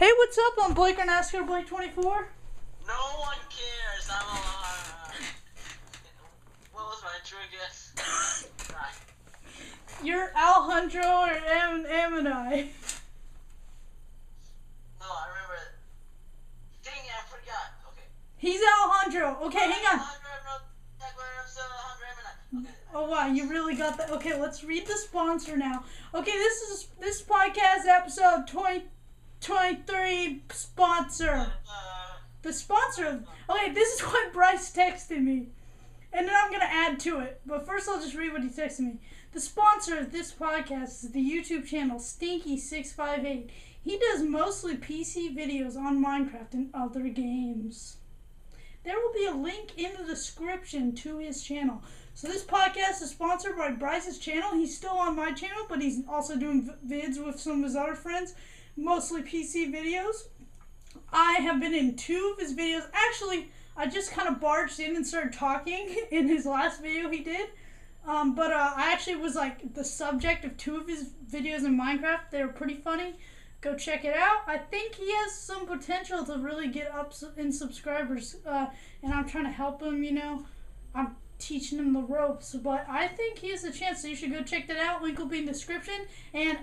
Hey, what's up? I'm Blake or NASCAR Blake 24. No one cares. I'm what was my intro guess? You're Alejandro or Am and I. No, I remember it. Dang it, I forgot. Okay. He's Alejandro. Okay, hang on. Okay. Oh wow, you really got that. Okay, let's read the sponsor now. Okay, this podcast episode 2023 sponsor. The sponsor. Okay, this is what Bryce texted me, and then I'm gonna add to it. But first, I'll just read what he texted me. The sponsor of this podcast is the YouTube channel Stinky658. He does mostly PC videos on Minecraft and other games. There will be a link in the description to his channel. So this podcast is sponsored by Bryce's channel. He's still on my channel, but he's also doing vids with some of his other friends, mostly PC videos. I have been in 2 of his videos. Actually, I just kind of barged in and started talking in his last video he did. But I actually was like the subject of 2 of his videos in Minecraft. They were pretty funny. Go check it out. I think he has some potential to really get up in subscribers. And I'm trying to help him, you know. I'm teaching him the ropes. But I think he has a chance, so you should go check that out. Link will be in the description. And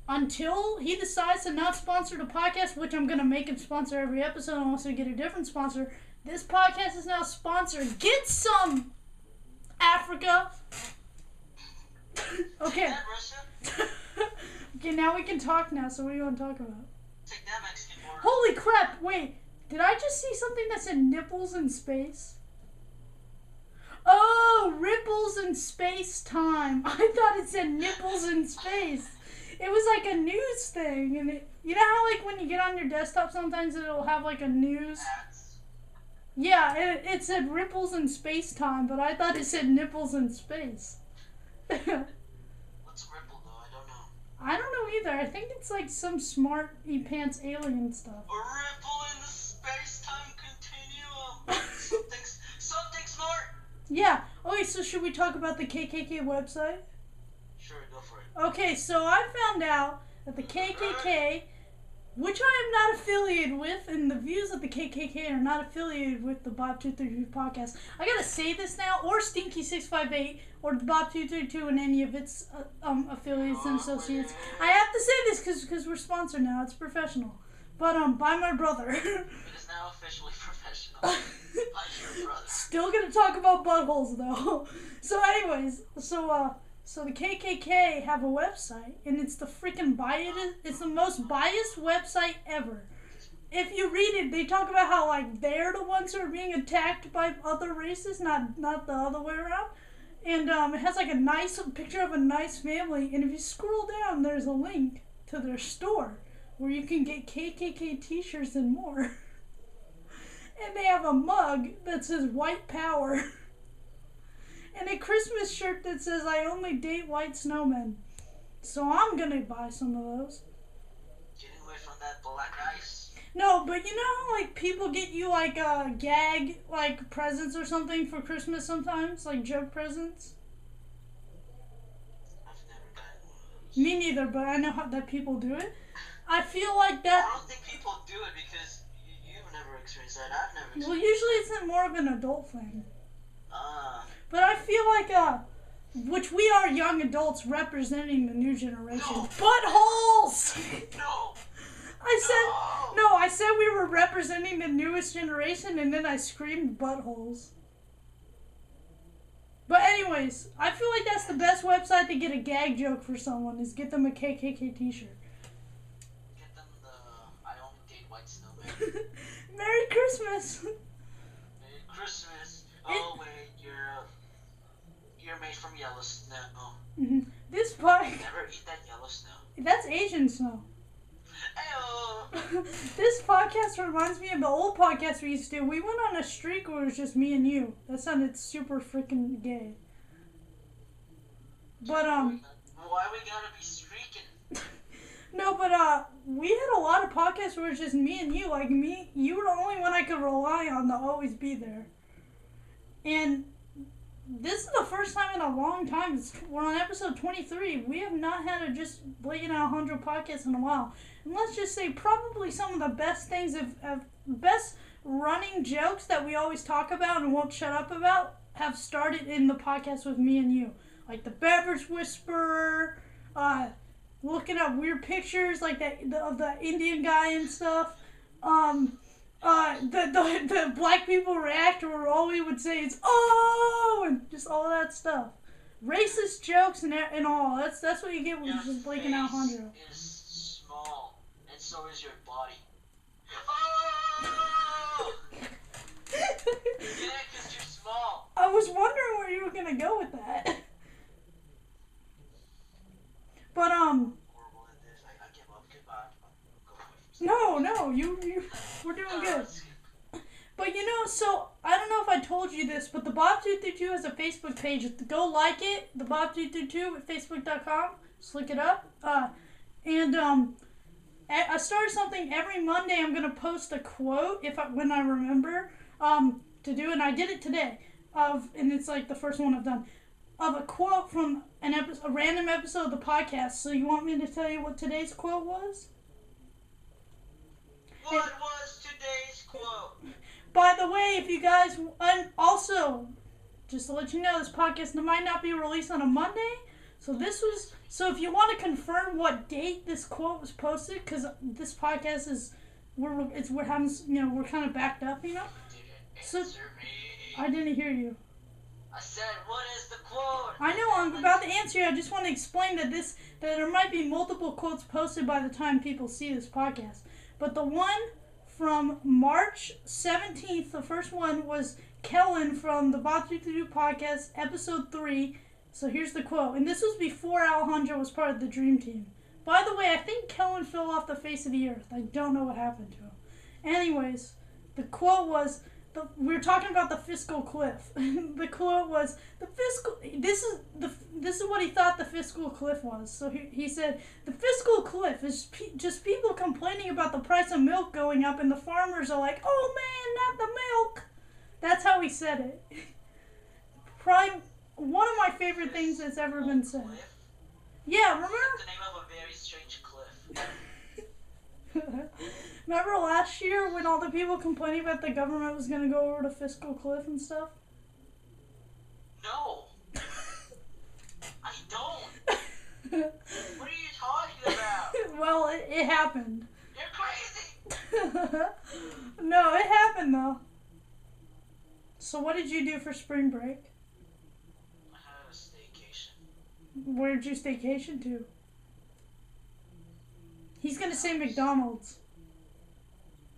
until he decides to not sponsor the podcast, which I'm going to make him sponsor every episode unless we get a different sponsor, this podcast is now sponsored. Get some, Africa. Okay. Okay, now we can talk now, so what do you want to talk about? Take that Mexican border. Holy crap, wait. Did I just see something that said nipples in space? Oh, ripples in space time. I thought it said nipples in space. It was like a news thing, and you know how like when you get on your desktop sometimes it'll have like a news? Yeah, it said ripples in space time, but I thought it said nipples in space. What's a ripple though? I don't know. I don't know either. I think it's like some smart e-pants alien stuff. A ripple in the space-time continuum. something smart. Yeah. Okay, so should we talk about the KKK website? Sure, go for it. Okay, so I found out that the KKK, which I am not affiliated with, and the views of the KKK are not affiliated with the thebob232 podcast. I gotta say this now, or Stinky658, or thebob232 and any of its affiliates and associates. I have to say this because we're sponsored now. It's professional. But by my brother. It is now officially professional. By your brother. Still gonna talk about buttholes though. So anyways, so the KKK have a website, and it's the freaking it's the most biased website ever. If you read it, they talk about how like they're the ones who are being attacked by other races, not the other way around. And it has like a nice picture of a nice family, and if you scroll down, there's a link to their store where you can get KKK t-shirts and more. And they have a mug that says white power. And a Christmas shirt that says, I only date white snowmen. So I'm gonna buy some of those. Getting away from that black ice. No, but you know how like people get you like gag like presents or something for Christmas sometimes? Like joke presents? I've never gotten one of those. Me neither, but I know that people do it. I feel like that... I don't think people do it because you've never experienced that. I've never experienced Well, usually it's more of an adult thing. Ah. But I feel like, which we are young adults representing the new generation. No. Buttholes! No! I said we were representing the newest generation, and then I screamed buttholes. But anyways, I feel like that's the best website to get a gag joke for someone, is get them a KKK t-shirt. Get them the I only date white snowmen. Merry Christmas! Merry Christmas. Oh wait, you're made from yellow snow. Oh. Mm-hmm. This podcast... Never eat that yellow snow. That's Asian snow. Ayo. This podcast reminds me of the old podcast we used to do. We went on a streak where it was just me and you. That sounded super freaking gay. But, Why we gotta be streaking? No, but, we had a lot of podcasts where it was just me and you. Like, you were the only one I could rely on to always be there. And this is the first time in a long time. We're on episode 23. We have not had a just Blaking Out Alejandro podcast in a while. And let's just say probably some of the best things, best running jokes that we always talk about and won't shut up about have started in the podcast with me and you. Like the beverage whisperer, looking up weird pictures like of the Indian guy and stuff. The black people react, or all we would say is "oh" and just all that stuff, racist jokes and all. That's what you get when you're just Blaking Out Alejandro. Is small, and so is your body. Oh! Yeah, 'cause you're small. I was wondering where you were gonna go with that. But Horrible at this. I give up. Goodbye. No, you we're doing good. But so I don't know if I told you this, but the thebob232 has a Facebook page. Go like it, thebob232 at facebook.com. Just look it up. And I started something every Monday. I'm gonna post a quote when I remember to do it. And I did it today. And it's like the first one I've done of a quote from a random episode of the podcast. So you want me to tell you what today's quote was? What was today's quote? By the way, if you guys, and also, just to let you know, this podcast might not be released on a Monday. So if you want to confirm what date this quote was posted, because this podcast we're having, we're kind of backed up, So I didn't hear you. I said, what is the quote? I know, I'm about to answer you. I just want to explain that there might be multiple quotes posted by the time people see this podcast. But the one from March 17th, the first one was Kellen from the thebob232 podcast, episode 3. So here's the quote. And this was before Alejandro was part of the Dream Team. By the way, I think Kellen fell off the face of the earth. I don't know what happened to him. Anyways, the quote was, we were talking about the fiscal cliff. The quote was, this is what he thought the fiscal cliff was. So he said, the fiscal cliff is just people complaining about the price of milk going up, and the farmers are like, oh man, not the milk. That's how he said it. Probably one of my favorite things that's ever been said. Cliff? Yeah, remember? The name of a very strange cliff. Remember last year when all the people complaining about the government was going to go over the fiscal cliff and stuff? No. I don't. What are you talking about? Well, it happened. You're crazy. No, it happened though. So what did you do for spring break? I had a staycation. Where'd you staycation to? He's going to say McDonald's.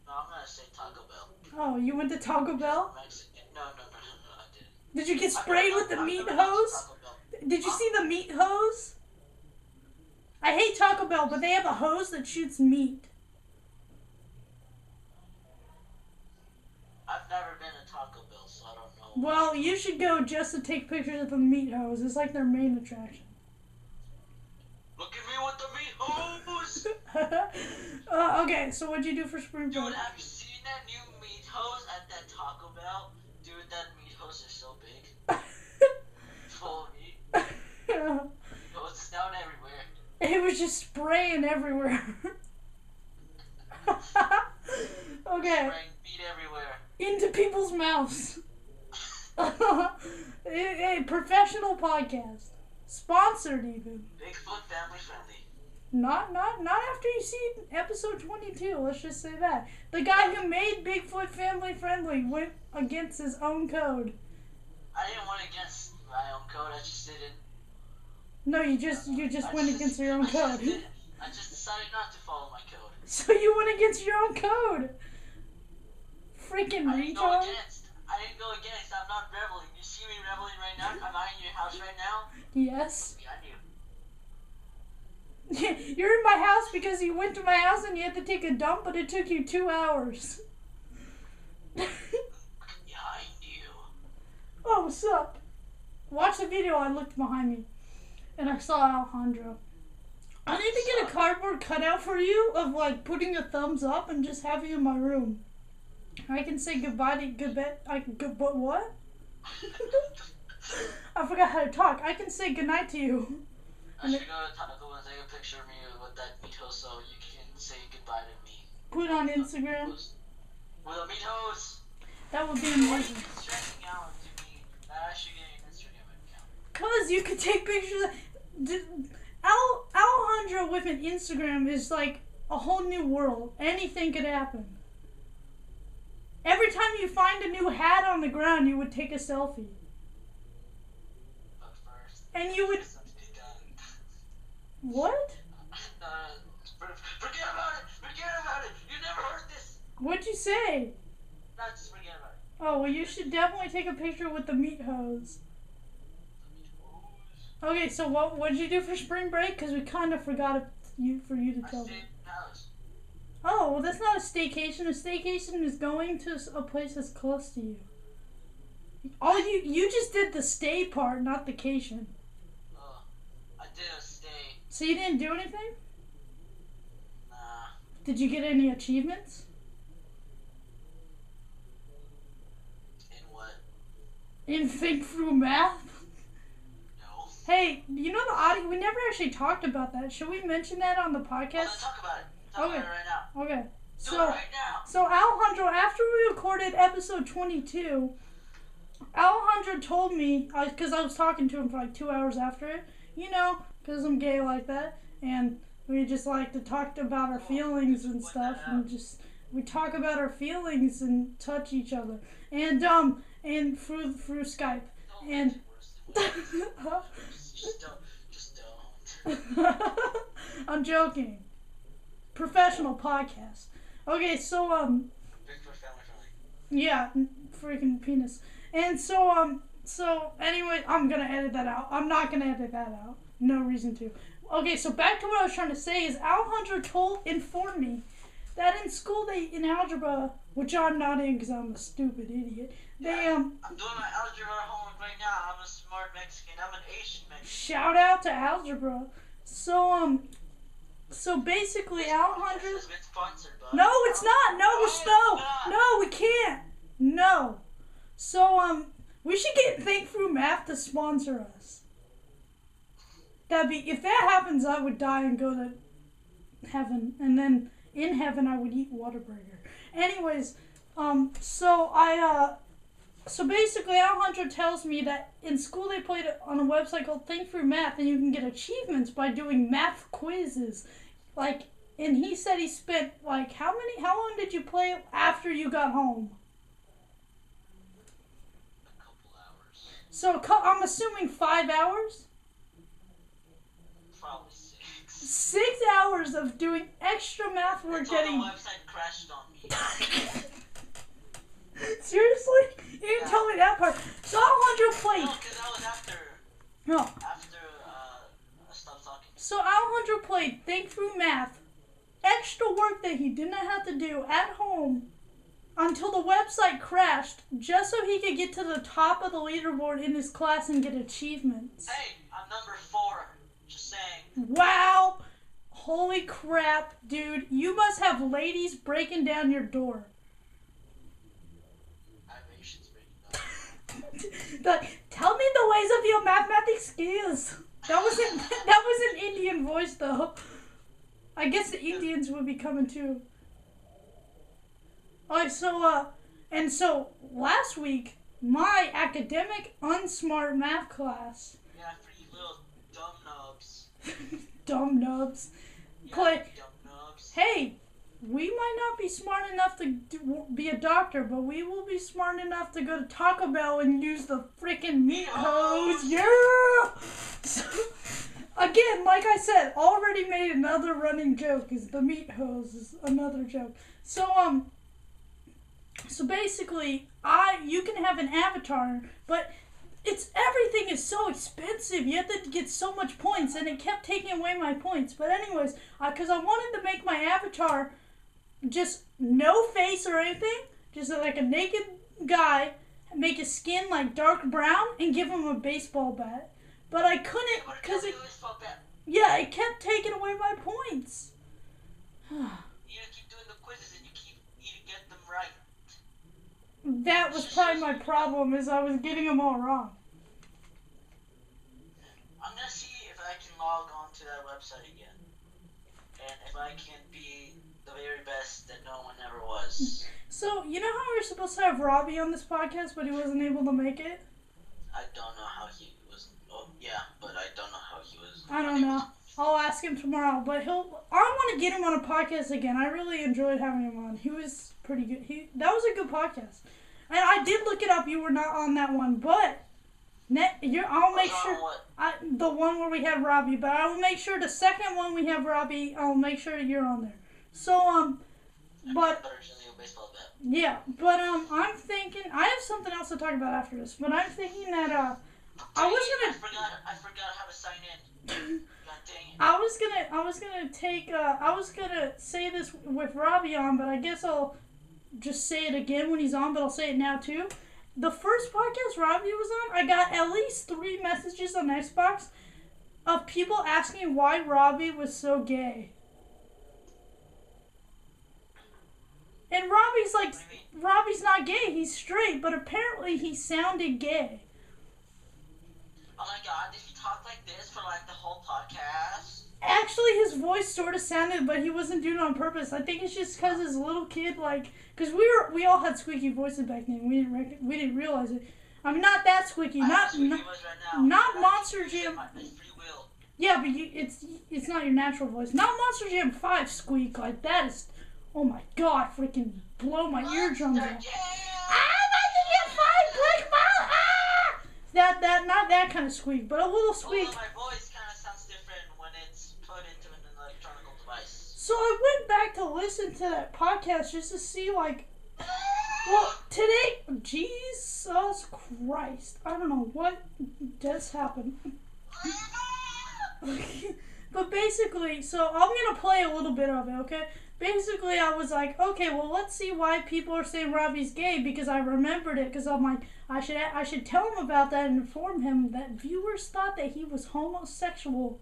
No, I'm gonna say Taco Bell. Oh, you went to Taco Bell? Mexican. No, I didn't. Did you get sprayed with the meat hose? Did you see the meat hose? I hate Taco Bell, but they have a hose that shoots meat. I've never been to Taco Bell, so I don't know. Well, you should go just to take pictures of the meat hose. It's like their main attraction. Look at me with the meat hose! Okay, so what'd you do for spring break? Dude, have you seen that new meat hose at that Taco Bell? Dude, that meat hose is so big. Full of meat. It was down everywhere. It was just spraying everywhere. Okay. Spraying meat everywhere. Into people's mouths. A professional podcast. Sponsored even. Bigfoot family friendly. Not after you see episode 22, let's just say that. The guy who made Bigfoot family friendly went against his own code. I didn't went against my own code, I just didn't. No, you just went against your own code. I just decided not to follow my code. So you went against your own code. Freaking I didn't go retard. against, I'm not reveling. You see me reveling right now? Am I in your house right now? Yes. Behind you. You're in my house because you went to my house and you had to take a dump, but it took you 2 hours. Behind you. Oh, what's up? Watch the video. I looked behind me and I saw Alejandro. I need to get a cardboard cutout for you of like putting a thumbs up and just have you in my room. I can say goodbye to what? I forgot how to talk. I can say goodnight to you. I should go to Taco and take a picture of me with that meat toast so you can say goodbye to me. Put it on Instagram. With a meat toast. That would be Why are you amazing. stressing out to me that I should get an Instagram account? Cause you could take pictures. Alejandro with an Instagram is like a whole new world. Anything could happen. Every time you find a new hat on the ground, you would take a selfie. But first, And you would. something to be done. What? Forget about it. Forget about it. You never heard this. What'd you say? No, just forget about it. Oh, well, you should definitely take a picture with the meat hose. The meat toast. Okay, so what did you do for spring break? Because we kind of forgot for you to I tell stayed me. in the house. Oh, well, that's not a staycation. A staycation is going to a place that's close to you. All you just did the stay part, not the cation. I did a stay. So you didn't do anything? Nah. Did you get any achievements? In what? In Think Through Math? No. Hey, you know the audio? We never actually talked about that. Should we mention that on the Well, podcast? let's talk about it. Talk Okay. about it right now. Okay. Do it right now. So Alejandro, after we recorded episode 22, Alejandro told me, because I was talking to him for like 2 hours after it, you know, because I'm gay like that, and we just like to talk about our feelings and stuff, and just, we talk about our feelings and touch each other, and through Skype, Don't and... make it worse than what it is. Just don't. I'm joking. Professional podcast. Okay, so, Big for family friendly. yeah, freaking penis. And so anyway, I'm gonna edit that out. I'm not gonna edit that out. No reason to. Okay, so back to what I was trying to say is Alejandro informed me that in school in algebra, which I'm not in because I'm a stupid idiot, I'm doing my algebra homework right now. I'm a smart Mexican. I'm an Asian Mexican. shout out to algebra. So basically Alejandro. This has been sponsored by. No, it's not. No, we can't. No. So we should get Think Through Math to sponsor us. If that happens, I would die and go to heaven, and then in heaven I would eat Whataburger. Anyways, so basically Alejandro tells me that in school they played it on a website called Think Through Math, and you can get achievements by doing math quizzes. And he said he spent how long did you play it after you got home? A couple hours. So I'm assuming 5 hours? Probably 6. 6 hours of doing extra math work Until getting... the website crashed on me. Seriously? You didn't tell me that part. So Alejandro played... No, because that was after No. I stopped talking. So Alejandro played Think Through Math. Extra work that he did not have to do at home until the website crashed, just so he could get to the top of the leaderboard in his class and get achievements. Hey, I'm number 4. Just saying. Wow! Holy crap, dude. You must have ladies breaking down your door. I have Asians breaking down. Tell me the ways of your mathematics skills. That was an Indian voice, though. I guess the Indians would be coming, too. Alright, so last week, my academic unsmart math class. Yeah, for you little dumb nubs. Dumb nubs. Yeah, Play. dumb nubs. Hey, we might not be smart enough to be a doctor, but we will be smart enough to go to Taco Bell and use the freaking meat hose. Yeah! So, again, like I said, already made another running joke is the meat hose is another joke. So basically, you can have an avatar, but everything is so expensive. You have to get so much points, and it kept taking away my points. But anyways, because I wanted to make my avatar just no face or anything, just like a naked guy, make his skin like dark brown, and give him a baseball bat. But I couldn't because it kept taking away my points. You keep doing the quizzes and you get them right. That was probably my problem, is I was getting them all wrong. website again. And if I can be the very best that no one ever was. So, you know how we were supposed to have Robbie on this podcast, but he wasn't able to make it? I don't know how he was. Oh, yeah, but I don't know how he was. I don't know. I'll ask him tomorrow, but I want to get him on a podcast again. I really enjoyed having him on. He was pretty good. That was a good podcast. And I did look it up. You were not on that one, but I'll make sure. The one where we had Robbie, but I will make sure the second one we have Robbie. I'll make sure you're on there. So but yeah, but I'm thinking I have something else to talk about after this. But I'm thinking that I forgot how to sign in. God dang it. I was gonna say this with Robbie on, but I guess I'll just say it again when he's on, but I'll say it now too. The first podcast Robbie was on, I got at least 3 messages on Xbox of people asking why Robbie was so gay. And Robbie's not gay, he's straight, but apparently he sounded gay. Oh my god, did he talk like this for like the whole podcast? Actually, his voice sort of sounded, but he wasn't doing it on purpose. I think it's just because his little kid, because we all had squeaky voices back then. We didn't realize it. I mean, not that squeaky, not Monster Jam. Yeah, but it's not your natural voice. Not Monster Jam 5 squeak like that is. Oh my god, freaking blow my eardrums out. Monster Jam 5 squeak, not that kind of squeak, but a little squeak. Although my voice kind of sounds different when it's put into an electronic device. So I went back to listen to that podcast just to see, today, Jesus Christ, I don't know what just happened. But basically, so I'm going to play a little bit of it, okay? Basically, I was like, okay, well, let's see why people are saying Robbie's gay, because I remembered it, because I'm like, I should tell him about that and inform him that viewers thought that he was homosexual,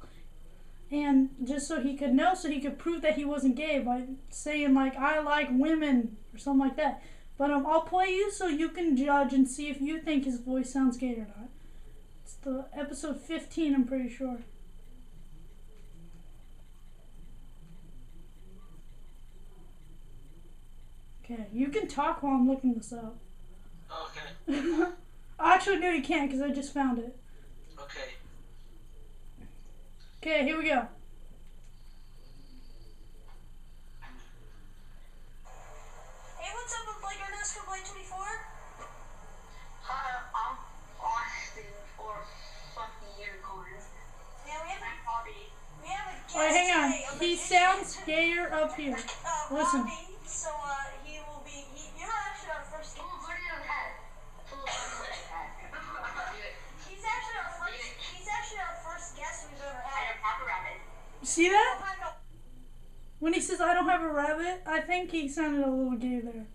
and just so he could know, so he could prove that he wasn't gay by saying, I like women, or something like that. But I'll play you so you can judge and see if you think his voice sounds gay or not. It's the episode 15, I'm pretty sure. Okay, you can talk while I'm looking this up. Okay. Actually, no, you can't, because I just found it. Okay. Okay, here we go. Hey, what's up with Blake Ernest from Blake 24? Hi, I'm Austin for fucking unicorns. Yeah, we have a guest Alright, hang on. today on He the sounds gayer up here. Listen. Robbie, so he will be. You're actually our first. Full hoodie on head. Full hoodie on head. He's actually our first guest we've ever I had. have Papa Rabbit. See that? When he says, I don't have a rabbit, I think he sounded a little gay there.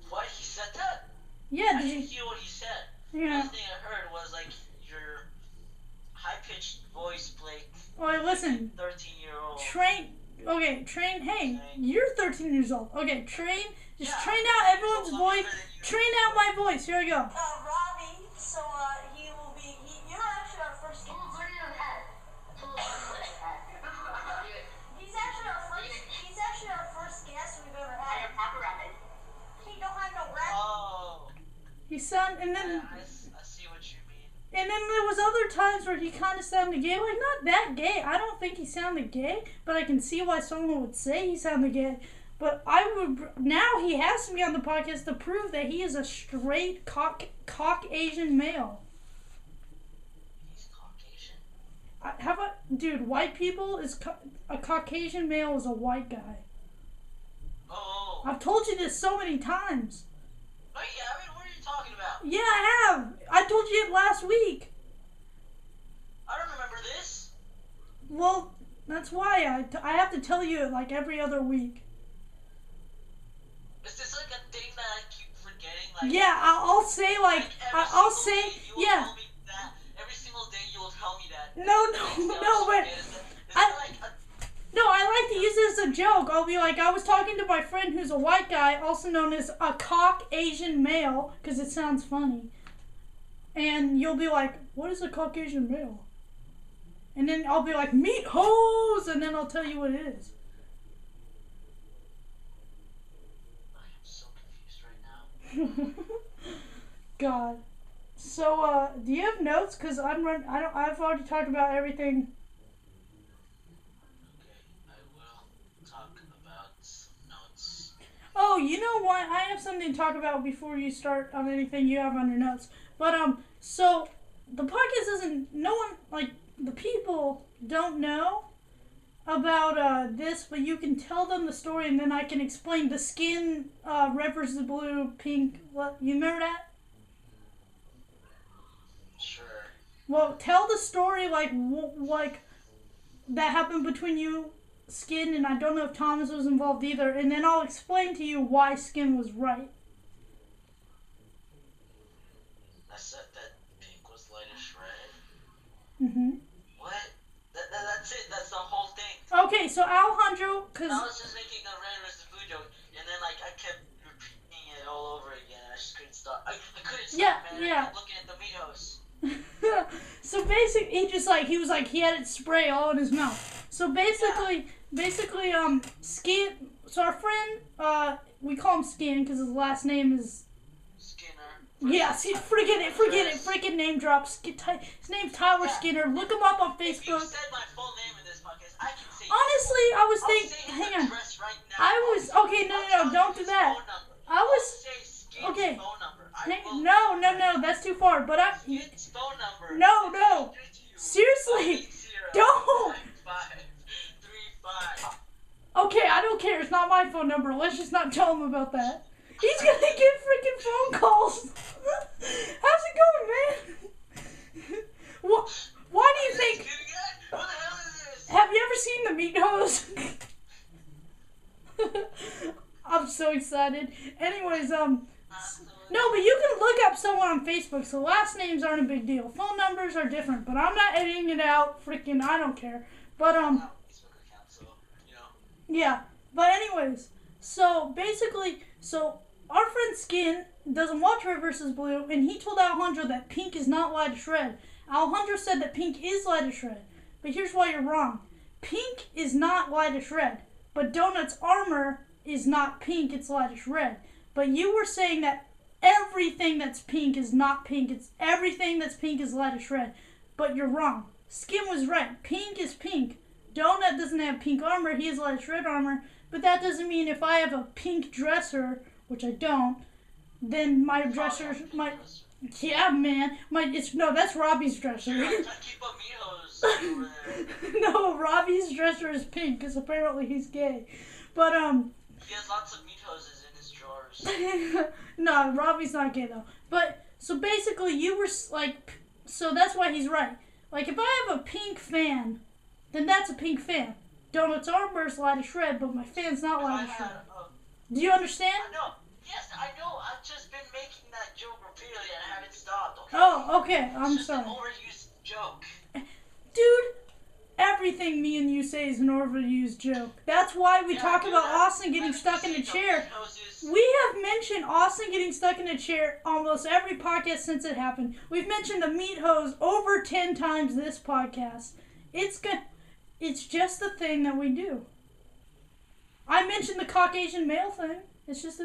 What? He said that? Yeah, I did didn't you? hear what he said. Yeah. The only thing I heard was your high-pitched voice, Blake. Alright, listen. 13-year-old. Train, hey, you're 13 years old. Okay, train out everyone's So voice. better than you. Train out my voice. Here we go. Robbie, so he will be. You're actually our first. Full hoodie on head. Full hoodie on head. He's actually our first guest we've ever I had. have Papa Rabbit. He don't have no rap. Oh. And then I see what you mean. And then there was other times where he kind of sounded gay. Not that gay. I don't think he sounded gay, but I can see why someone would say he sounded gay. But now he has to be on the podcast to prove that he is a straight Caucasian male. He's Caucasian? How about, dude, white people a Caucasian male is a white guy. Oh. I've told you this so many times. Oh, yeah, I mean, what are you talking about? Yeah, I have. I told you it last week. I don't remember this. Well, that's why I have to tell you it every other week. Is this a thing that I keep forgetting? Yeah, I'll say every I'll single say day you will yeah. tell me that. Every single day you will tell me that. No, but I like to use it as a joke. I'll be like, I was talking to my friend who's a white guy, also known as a Caucasian male, because it sounds funny. And you'll be like, what is a Caucasian male? And then I'll be like, meat hose, and then I'll tell you what it is. I am so confused right now. God. So, do you have notes? Cause I've already talked about everything. Okay, I will talk about some notes. Oh, you know what? I have something to talk about before you start on anything you have on your notes. But, so, the podcast doesn't, no one, like, the people don't know about, this, but you can tell them the story and then I can explain the skin, red versus blue, pink, what, you remember that? Sure. Well, tell the story, like that happened between you, Skin, and I don't know if Thomas was involved either, and then I'll explain to you why Skin was right. I said that pink was lightish red. Mm-hmm. What? That's it. That's the whole thing. Okay, so Alejandro, I was just making a red versus blue joke, and then like I kept repeating it all over again. I just couldn't stop. I couldn't stop, man. I kept looking at the meat hose. So basically, he had it spray all in his mouth. So basically, Skin. So our friend, we call him Skin because his last name is Skinner. Yeah, see, forget it. Freaking name drop. His name's Tyler Skinner. Look him up on If you Facebook. said my full name in this podcast, I can say. Honestly, I was I'll thinking. say his Hang on. address right now. I was okay. No, don't do that. I was I'll say Skin's okay. phone number. No, that's too far. But I. Skin's phone number. No. Seriously, don't. 535. Okay, I don't care. It's not my phone number. Let's just not tell him about that. He's gonna get freaking phone calls. How's it going, man? Why do you think? What the hell is this? Have you ever seen the meat hose? I'm so excited. Anyways, no, but you can look up someone on Facebook, so last names aren't a big deal. Phone numbers are different, but I'm not editing it out. Freaking, I don't care. But, Facebook account, so, you know. yeah. But anyways, so basically, our friend Skin doesn't watch Red vs. Blue, and he told Alejandro that pink is not lightish red. Alejandro said that pink is lightish red, but here's why you're wrong. Pink is not lightish red, but Donut's armor is not pink, it's lightish red. But you were saying that everything that's pink is not pink, it's everything that's pink is lightish red. But you're wrong. Skin was right. Pink is pink. Donut doesn't have pink armor, he has lightish red armor, but that doesn't mean if I have a pink dresser, which I don't, then my dresser might. Yeah, man. That's Robbie's dresser. I keep a meat hose over there. No, Robbie's dresser is pink because apparently he's gay. But He has lots of meat hoses in his drawers. no, Robbie's not gay though. But so basically, you were like, so that's why he's right. Like if I have a pink fan, then that's a pink fan. Donut's armor is lightish red, but my fan's not lightish red. Do you understand? I know. Yes, I know. I've just been making that joke repeatedly and I haven't stopped. Okay? Oh, okay. I'm it's just sorry. an overused joke. Dude, everything me and you say is an overused joke. That's why we talk about Austin getting stuck in a chair. We have mentioned Austin getting stuck in a chair almost every podcast since it happened. We've mentioned the meat hose over 10 times this podcast. It's just the thing that we do. I mentioned the Caucasian male thing. It's just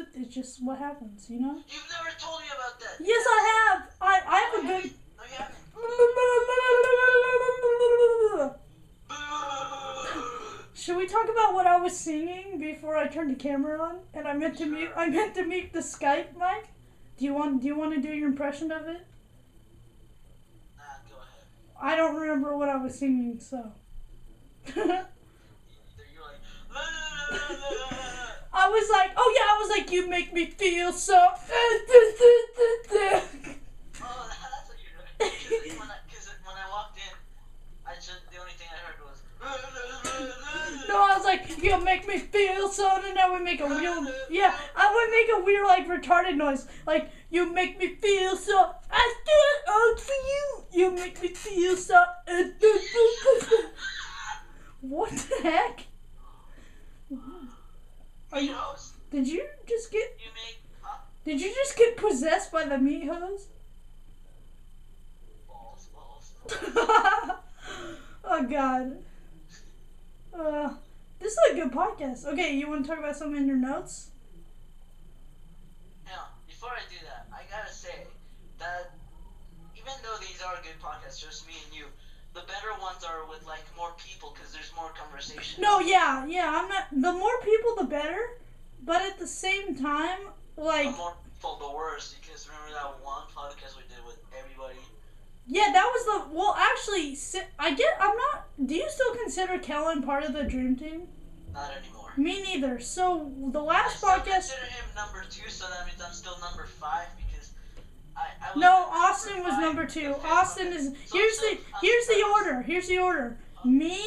what happens, you know? You've never told me about that. Yes, I have. I have a good... No, you haven't. Should we talk about what I was singing before I turned the camera on? And I meant to mute the Skype mic. Do you want to do your impression of it? Nah, go ahead. I don't remember what I was singing, so. You're like, I was like, you make me feel so. oh, that's what you're doing. Because when I walked in, the only thing I heard was. No, I was like, you make me feel so, and I would make a real, I would make a weird, like, retarded noise. Like, you make me feel so, I do it all for you. You make me feel so. What the heck? Meat hose. Did you just get, You make. Huh? did you just get possessed by the meat hose? Balls. Oh God. This is a good podcast. Okay, you want to talk about something in your notes? Now, before I do that, I gotta say that even though these are good podcasts, just me and you, the better ones are with like more people because there's more conversation. No, yeah. I'm not. The more people, the better. But at the same time, like. The more people, the worse. Because remember that one podcast we did with everybody? Yeah, that was the. Well, actually, I'm not. Do you still consider Kellen part of the Dream Team? Not anymore. Me neither. So the last I podcast. consider him number 2, so that means I'm still number 5 because I was No, number Austin was 5, number 2. the fifth Austin one. is. So Here's the order. Here's the order. Me,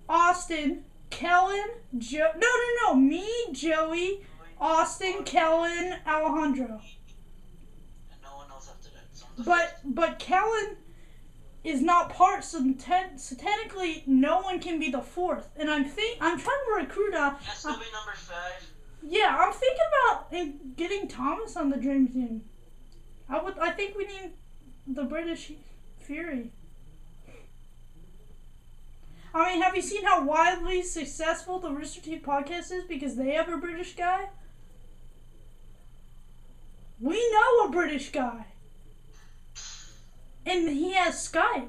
Austin, Kellen, Joe. No. Me, Joey, Austin, Kellen, Alejandro. And no one else after that. So I'm the fifth. But Kellen is not part, so technically no one can be the 4th. And I'm trying to recruit Can I still be number 5? Yeah, I'm thinking about getting Thomas on the Dream Team. I think we need the British Fury. I mean, have you seen how wildly successful the Rooster Teeth podcast is because they have a British guy? We know a British guy. And he has Skype.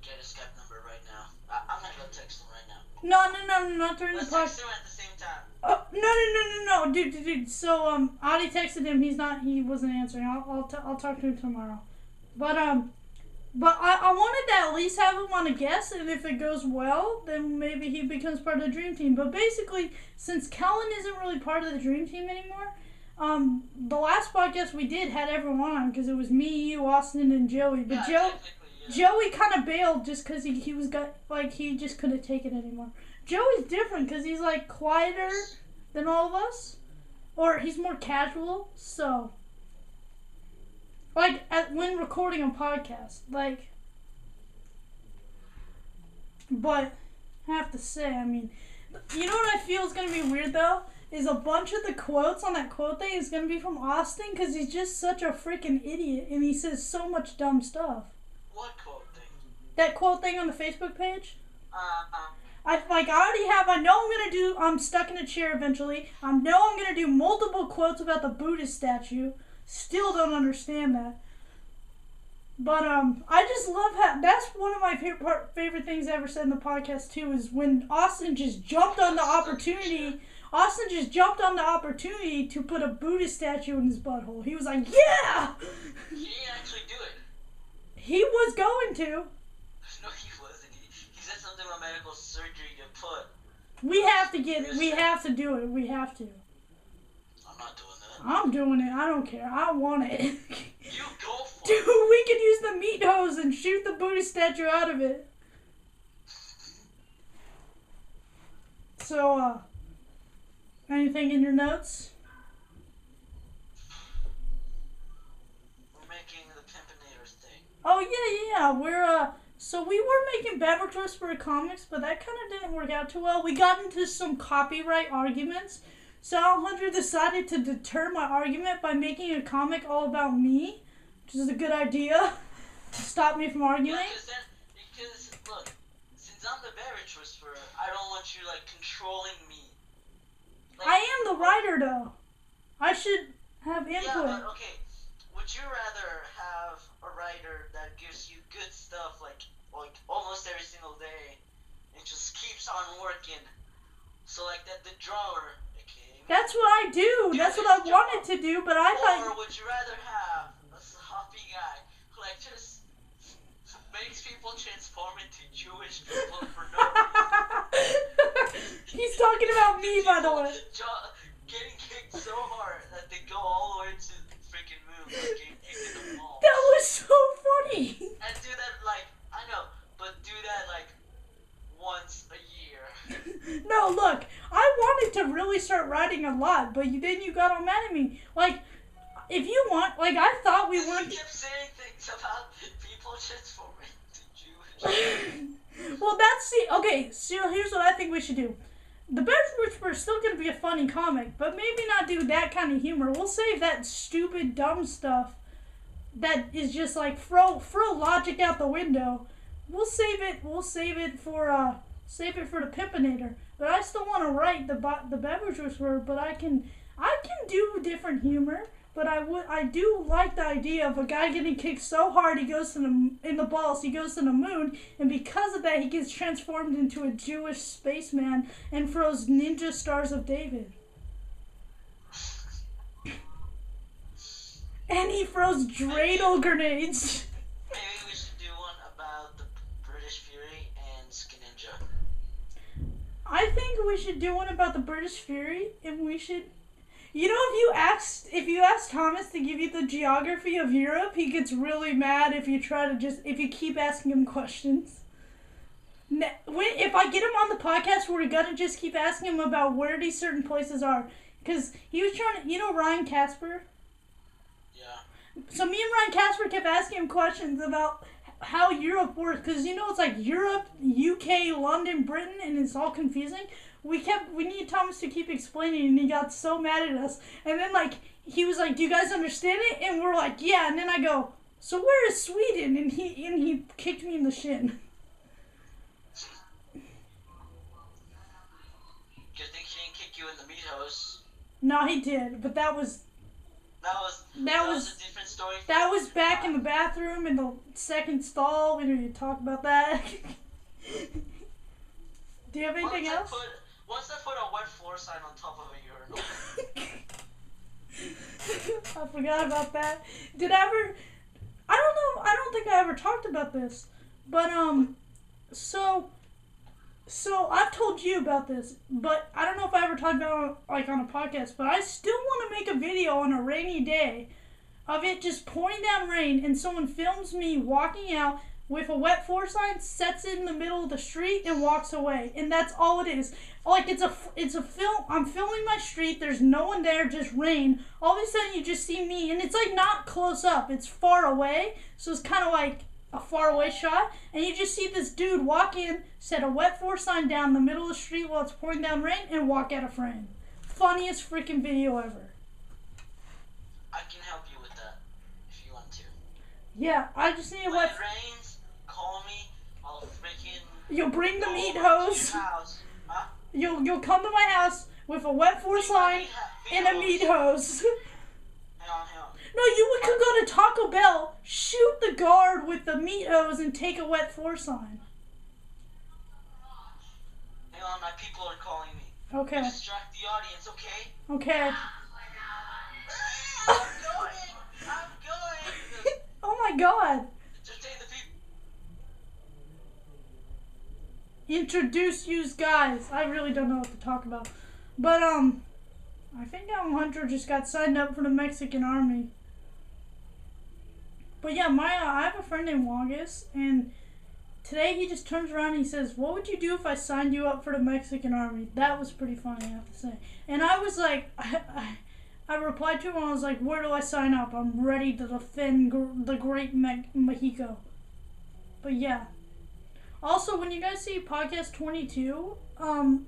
Get a Skype number right now. I'm gonna go text him right now. No, not during the Let's podcast. text him at the same time. No, dude. So, I already texted him. He wasn't answering. I'll talk to him tomorrow. But I wanted to at least have him on a guest, and if it goes well, then maybe he becomes part of the Dream Team. But basically, since Kellen isn't really part of the Dream Team anymore, the last podcast we did had everyone on because it was me, you, Austin, and Joey. But Yeah. Joey kind of bailed just because he just couldn't take it anymore. Joey's different because he's like quieter than all of us, or he's more casual. So, like when recording a podcast, like. But I have to say, I mean, you know what I feel is gonna be weird though is a bunch of the quotes on that quote thing is gonna be from Austin because he's just such a freaking idiot and he says so much dumb stuff. What quote thing? That quote thing on the Facebook page? I know I'm stuck in a chair eventually. I know I'm gonna do multiple quotes about the Buddhist statue. Still don't understand that. But I just love how that's one of my favorite things I ever said in the podcast too is when Austin just jumped on the opportunity. Austin just jumped on the opportunity to put a Buddhist statue in his butthole. He was like, "Yeah!" He didn't actually do it. He was going to. No, he wasn't. He said something about medical surgery to put. We have to get it. We have to do it. We have to. I'm not doing that. I'm doing it. I don't care. I want it. You go for Dude, it. we could use the meat hose and shoot the Buddhist statue out of it. So, anything in your notes? We're making the Pimpinators thing. Oh, yeah. So we were making Beverage Whisperer comics, but that kind of didn't work out too well. We got into some copyright arguments. So Alejandro decided to deter my argument by making a comic all about me, which is a good idea to stop me from arguing. Yeah, because look, since I'm the beverage whisperer, I don't want you like controlling me. Like, I am the writer, though. I should have input. Yeah, but okay. Would you rather have a writer that gives you good stuff like almost every single day and just keeps on working? So like that the drawer. That's what I do. That's what I wanted to do, but I thought. Or would you rather have a sloppy guy who like just makes people transform into Jewish people for no reason? He's talking about me, by the way. Getting kicked so hard that they go all the way to the freaking moon, like getting kicked in the balls. That was so funny. And do that like I know, but do that like once a year. No, look, I wanted to really start writing a lot, but then you got all mad at me. Like, if you want, like, I thought we weren't. You kept saying things about people transforming to Jewish. Well, okay, so here's what I think we should do. The Beverage Whisperer is still going to be a funny comic, but maybe not do that kind of humor. We'll save that stupid, dumb stuff that is just like throw logic out the window. We'll save it for the Pimpinator. But I still want to write the beverage whisperer, but I can do different humor. But I do like the idea of a guy getting kicked so hard he goes in the balls, he goes to the moon, and because of that he gets transformed into a Jewish spaceman and throws ninja stars of David. And he throws dreidel grenades. Maybe we should do one about the British Fury and Skin Ninja. I think we should do one about the British Fury, and we should. You know, if you ask Thomas to give you the geography of Europe, he gets really mad if you keep asking him questions. If I get him on the podcast, we're gonna just keep asking him about where these certain places are, because he was trying to. You know Ryan Casper? Yeah. So me and Ryan Casper kept asking him questions about how Europe works, because you know it's like Europe, UK, London, Britain, and it's all confusing. We needed Thomas to keep explaining, and he got so mad at us. And then he was like, "Do you guys understand it?" And we're like, "Yeah." And then I go, "So where is Sweden?" And he kicked me in the shin. Good thing he didn't kick you in the meat hose. No, he did, but that was a different story. That was back in the bathroom in the second stall. We didn't talk about that. Do you have anything else? Once I put a wet floor sign on top of a urinal. I forgot about that. Did I ever? I don't know. I don't think I ever talked about this. But so I've told you about this, but I don't know if I ever talked about it on a podcast. But I still want to make a video on a rainy day of it just pouring down rain, and someone films me walking out with a wet floor sign, sets it in the middle of the street, and walks away. And that's all it is. It's a film. I'm filming my street. There's no one there, just rain. All of a sudden, you just see me, and it's not close up. It's far away, so it's kind of like a far away shot. And you just see this dude walk in, set a wet floor sign down in the middle of the street while it's pouring down rain, and walk out of frame. Funniest freaking video ever. I can help you with that if you want to. Yeah, I just need a When wet. it rains, call me. I'll freaking. You'll bring the meat hose. Huh? You'll come to my house with a wet floor sign and a meat hose. Hang on. No, you could go to Taco Bell, shoot the guard with the meat hose, and take a wet floor sign. Hang on, my people are calling me. Okay. Distract the audience, okay? Okay. I'm going. Oh my god. Entertain the people. Introduce yous guys. I really don't know what to talk about. But, I think Hunter just got signed up for the Mexican army. But yeah, I have a friend named Wagus, and today he just turns around and he says, "What would you do if I signed you up for the Mexican army?" That was pretty funny, I have to say. And I was like, I replied to him and I was like, "Where do I sign up? I'm ready to defend the great Mexico." But yeah. Also, when you guys see podcast 22, I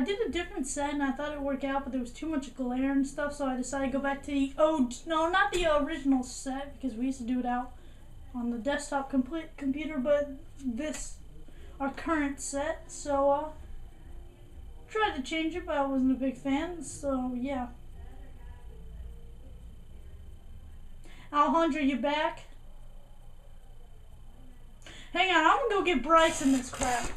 did a different set and I thought it would work out, but there was too much glare and stuff, so I decided to go back to not the original set, because we used to do it out on the desktop computer, but our current set, so tried to change it, but I wasn't a big fan, so yeah. Alejandro, you back? Hang on, I'm gonna go get Bryce in this crap.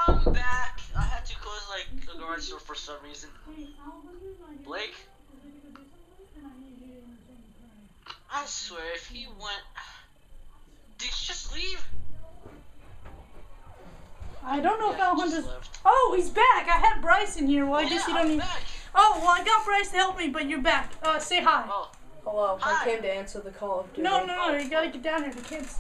I'm back. I had to close a garage door for some reason. Blake? I swear, if he went... Did you just leave? I don't know if Yeah, Alejandro's... Oh, he's back! I had Bryce in here. Well, I guess you don't need... Back. Oh, well, I got Bryce to help me, but you're back. Say hi. Oh. Hello, Hi. I came to answer the call of duty. No, you gotta get down here, the kids.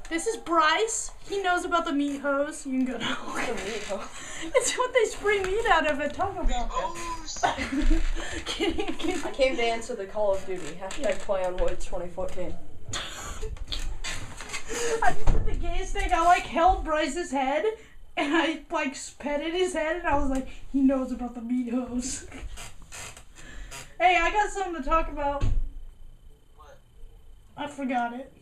This is Bryce. He knows about the meat hose. You can go down. The meat hose. It's what they spray meat out of at Taco Bell. Oh, I came to answer the call of duty. Hashtag play on Woods 2014. I just did the gayest thing. I held Bryce's head, And I like petted his head, and I was like, he knows about the meat hose. Hey, I got something to talk about. What? I forgot it.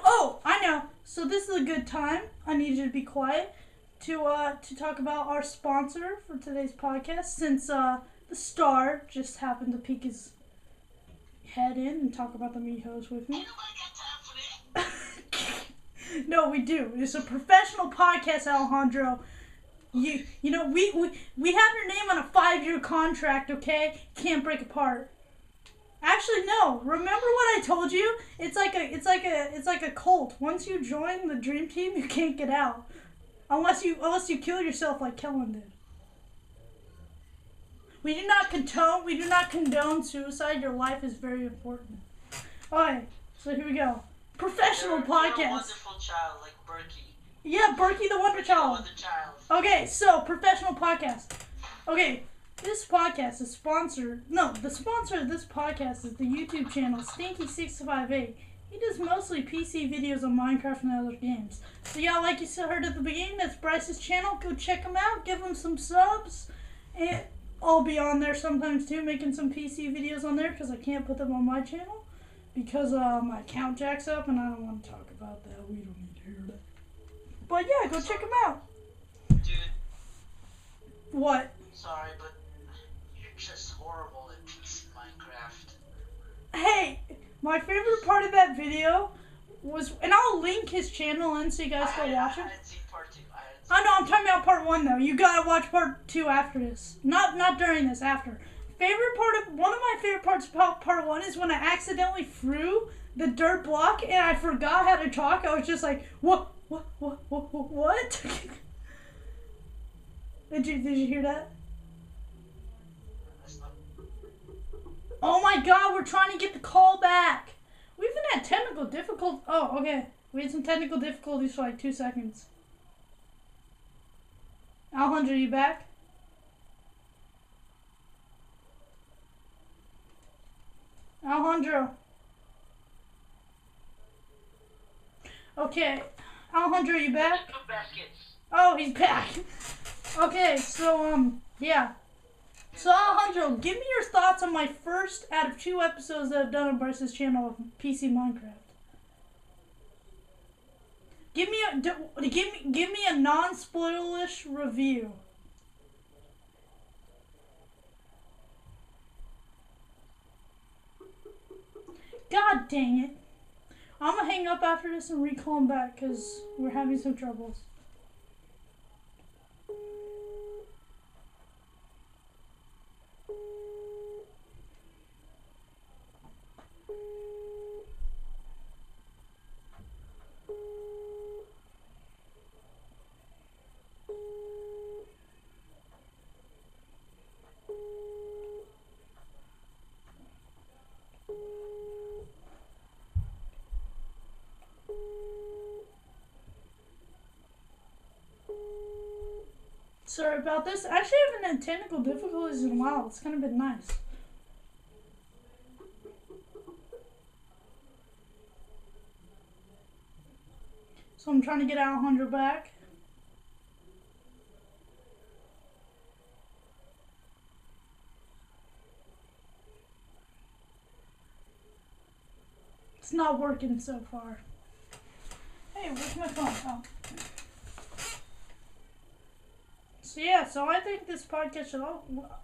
Oh, I know. So this is a good time. I need you to be quiet to talk about our sponsor for today's podcast. Since the star just happened to peek his head in and talk about the meat hose with me. Ain't nobody got time for that. No, we do. It's a professional podcast, Alejandro. You know we have your name on a 5-year contract, okay? Can't break apart. Actually, no. Remember what I told you? It's like a cult. Once you join the dream team, you can't get out, unless you kill yourself like Kellen did. We do not condone suicide. Your life is very important. Okay, so here we go. Professional You're a podcast. wonderful child like Berkey. Yeah, Berkey the Wonder The Child. Wonder Child. Okay, so professional podcast. Okay, this podcast is sponsored. No, the sponsor of this podcast is the YouTube channel Stinky658. He does mostly PC videos on Minecraft and other games. So yeah, like you heard at the beginning, that's Bryce's channel. Go check him out. Give him some subs. And I'll be on there sometimes too, making some PC videos on there because I can't put them on my channel because my account jacks up, and I don't want to talk about that. We don't need to hear that. But yeah, go check him out. Dude, What? sorry, but you're just horrible at PC Minecraft. Hey, my favorite part of that video was, and I'll link his channel in so you guys go watch I it. hadn't seen part 2. I know, I'm talking about part 1 though. You gotta watch part 2 after this. Not during this, after. One of my favorite parts about part 1 is when I accidentally threw the dirt block and I forgot how to talk. I was just like, what? Did you hear that? That's not... Oh my god, we're trying to get the call back. We even had technical difficulties. Oh, okay. We had some technical difficulties for like 2 seconds. Alejandro, you back? Alejandro. Okay. Alejandro, you back? Two baskets. Oh, he's back. Okay, so, yeah. So, Alejandro, give me your thoughts on my first out of 2 episodes that I've done on Bryce's channel of PC Minecraft. Give me a non-spoilish review. God dang it. I'm gonna hang up after this and recall him back because we're having some troubles. Sorry about this. I actually haven't had technical difficulties in a while. It's kind of been nice. So I'm trying to get Alejandro back. It's not working so far. Hey, where's my phone? Oh. So yeah, so I think this podcast should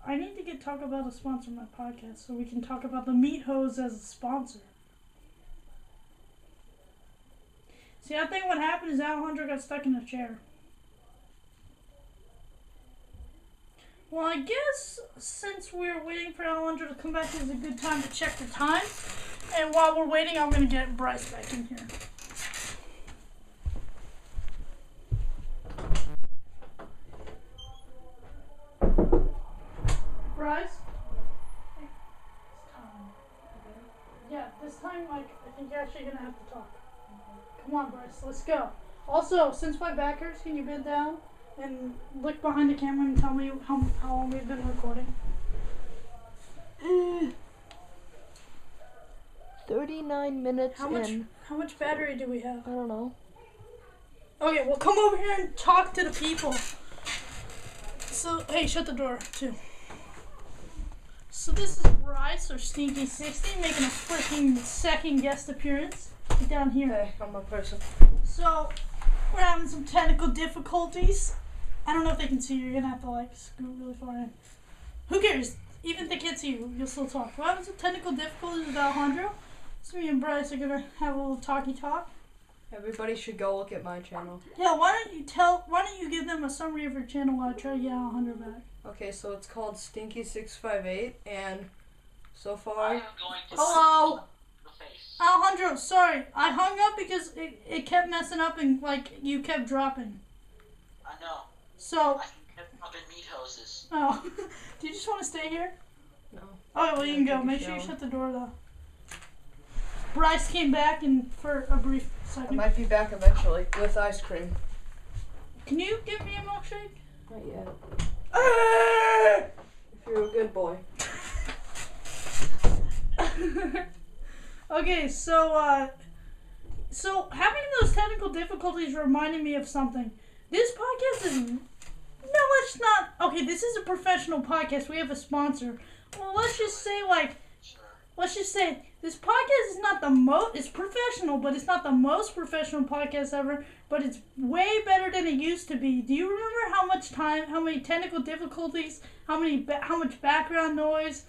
I need to talk about a sponsor of my podcast so we can talk about the meat hose as a sponsor. See, I think what happened is Alejandro got stuck in a chair. Well, I guess since we're waiting for Alejandro to come back, is a good time to check the time. And while we're waiting, I'm going to get Bryce back in here. Bryce? Hey, it's time. Yeah, this time, like, I think you're actually going to have to talk. Come on, Bryce, let's go. Also, since my back hurts, can you bend down and look behind the camera and tell me how long we've been recording? 39 minutes How much battery do we have? I don't know. Okay, well, come over here and talk to the people. So, hey, shut the door, too. So this is Bryce, or Stinky60, making a freaking second guest appearance. Get down here. Hey, I'm a person. So, we're having some technical difficulties. I don't know if they can see you. You're gonna have to, like, scoot really far in. Who cares? Even if they can't see you, you'll still talk. We're having some technical difficulties with Alejandro. So me and Bryce are gonna have a little talky talk. Everybody should go look at my channel. Yeah, why don't you give them a summary of your channel while I try to get Alejandro back? Okay, so it's called Stinky658, and so I far... am going to Hello? the face. Alejandro, sorry. I hung up because it kept messing up and, like, you kept dropping. I know. So, I can get up in meat hoses. oh. Do you just want to stay here? No. Oh, well, you can go. Take a Make sure you shower. shut the door, though. Bryce came back and for a brief I second. might be back eventually with ice cream. Can you give me a milkshake? Not yet. If you're a good boy. Okay, so having those technical difficulties reminded me of something. This podcast is... No, it's not... Okay, this is a professional podcast. We have a sponsor. Well, let's just say, like... Sure. Let's just say, this podcast is not the most... It's professional, but it's not the most professional podcast ever. But it's way better than it used to be. Do you remember how much time, how many technical difficulties, how much background noise,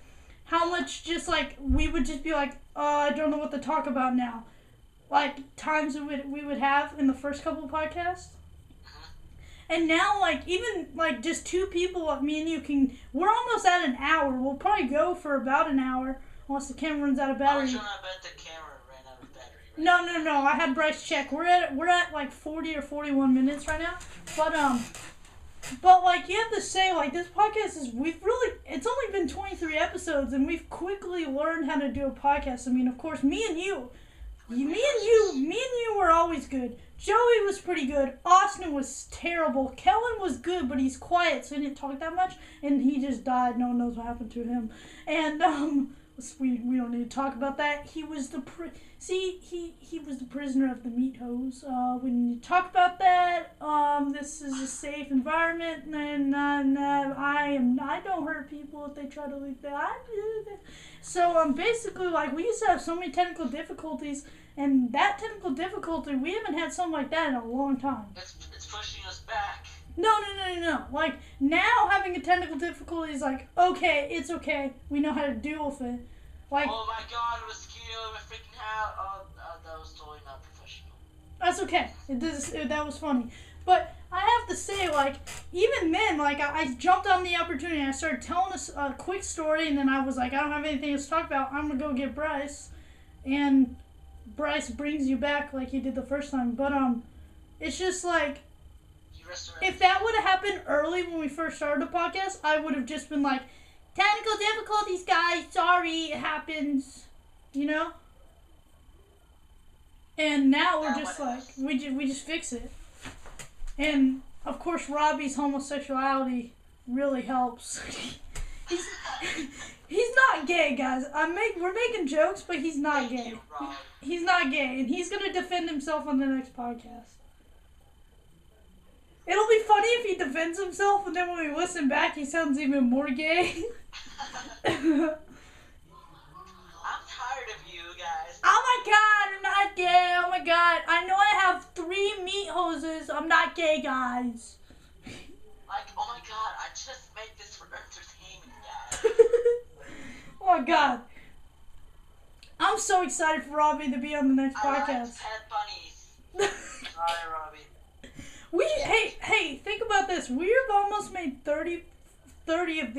how much just, like, we would just be like, I don't know what to talk about now. Like, times we would have in the first couple of podcasts. And now, like, even, like, just two people, like me and you, we're almost at an hour. We'll probably go for about an hour, unless the camera runs out of I battery. was trying to bet the camera ran out of battery. No. I had Bryce check. We're at like 40 or 41 minutes right now. But like, you have to say, like, this podcast it's only been 23 episodes, and we've quickly learned how to do a podcast. I mean, of course, me and you were always good. Joey was pretty good. Austin was terrible. Kellen was good, but he's quiet, so he didn't talk that much, and he just died. No one knows what happened to him. And we don't need to talk about that. He was he was the prisoner of the meat hose. We need to talk about that. This is a safe environment, and I don't hurt people if they try to leave that. So basically, like, we used to have so many technical difficulties, and that technical difficulty, we haven't had something like that in a long time. It's pushing us back. No. Like, now having a technical difficulty is like, okay, it's okay. We know how to deal with it. Like, Oh my god, a mosquito in my freaking house. Oh, that was totally not professional. that's okay. That was funny. But I have to say, like, even then, like, I jumped on the opportunity. I started telling us a quick story, and then I was like, I don't have anything else to talk about. I'm going to go get Bryce. And Bryce brings you back like he did the first time. But, it's just like, You resurrected. if that would have happened early when we first started the podcast, I would have just been like, technical difficulties, guys. Sorry, it happens. You know? And now we're just like, we just fix it. And, of course, Robbie's homosexuality really helps. He's not gay, guys. We're making jokes, but he's not Thank gay. you, Rob. He's not gay, and he's gonna defend himself on the next podcast. It'll be funny if he defends himself, and then when we listen back, he sounds even more gay. I'm tired of you guys. Oh my god, I'm not gay. Oh my god. I know I have 3 meat hoses. I'm not gay, guys. Like, oh my god, I just make this for entertainment, guys. Oh my god. I'm so excited for Robbie to be on the next I like podcast. pet bunnies. Sorry, Robbie. Hey, think about this. We've almost made 30 of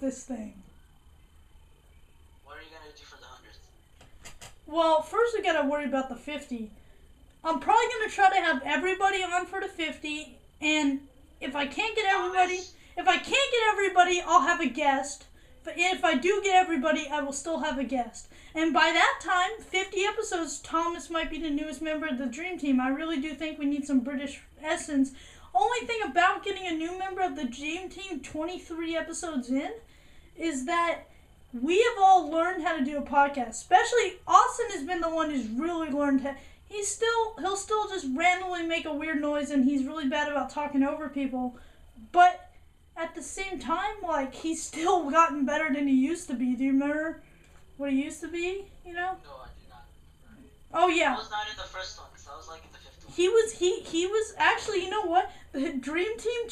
this thing. What are you gonna do for the 100th? Well, first we gotta worry about the 50. I'm probably gonna try to have everybody on for the 50, and if I can't get everybody, I'll have a guest. But if I do get everybody, I will still have a guest. And by that time, 50 episodes, Thomas might be the newest member of the Dream Team. I really do think we need some British essence. Only thing about getting a new member of the Dream Team 23 episodes in is that we have all learned how to do a podcast. Especially Austin has been the one who's really learned how. he'll still just randomly make a weird noise, and he's really bad about talking over people. But at the same time, like, he's still gotten better than he used to be. Do you remember what he used to be? You know? No, I do not. Oh yeah. I was not in the first one, so I was like in the fifth one. He was actually, you know what? The Dream Team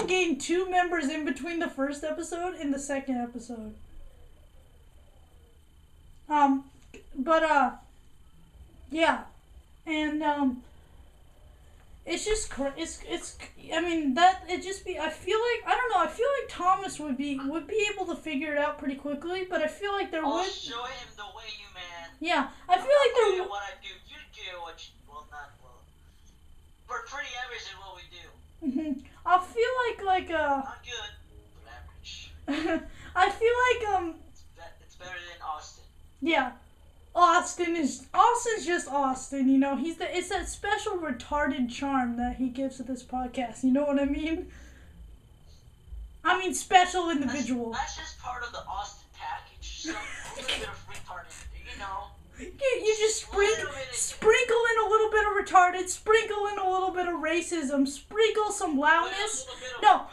gained 2 members in between the first episode and the second episode. Yeah. And it's just I mean that it just be I feel like Thomas would be able to figure it out pretty quickly, but I feel like I'll show him the way, you man. Yeah, I feel like I'll there do what I do. You do what you not well. We're pretty average in what we do. I feel like Not good, but average. I feel like It's better than Austin. yeah. Austin's just Austin, you know. It's that special retarded charm that he gives to this podcast. You know what I mean? I mean special individual. That's just part of the Austin package. Some a little bit of retarded, you know. You just sprinkle in a little bit of retarded, sprinkle in a little bit of racism, sprinkle some loudness. No.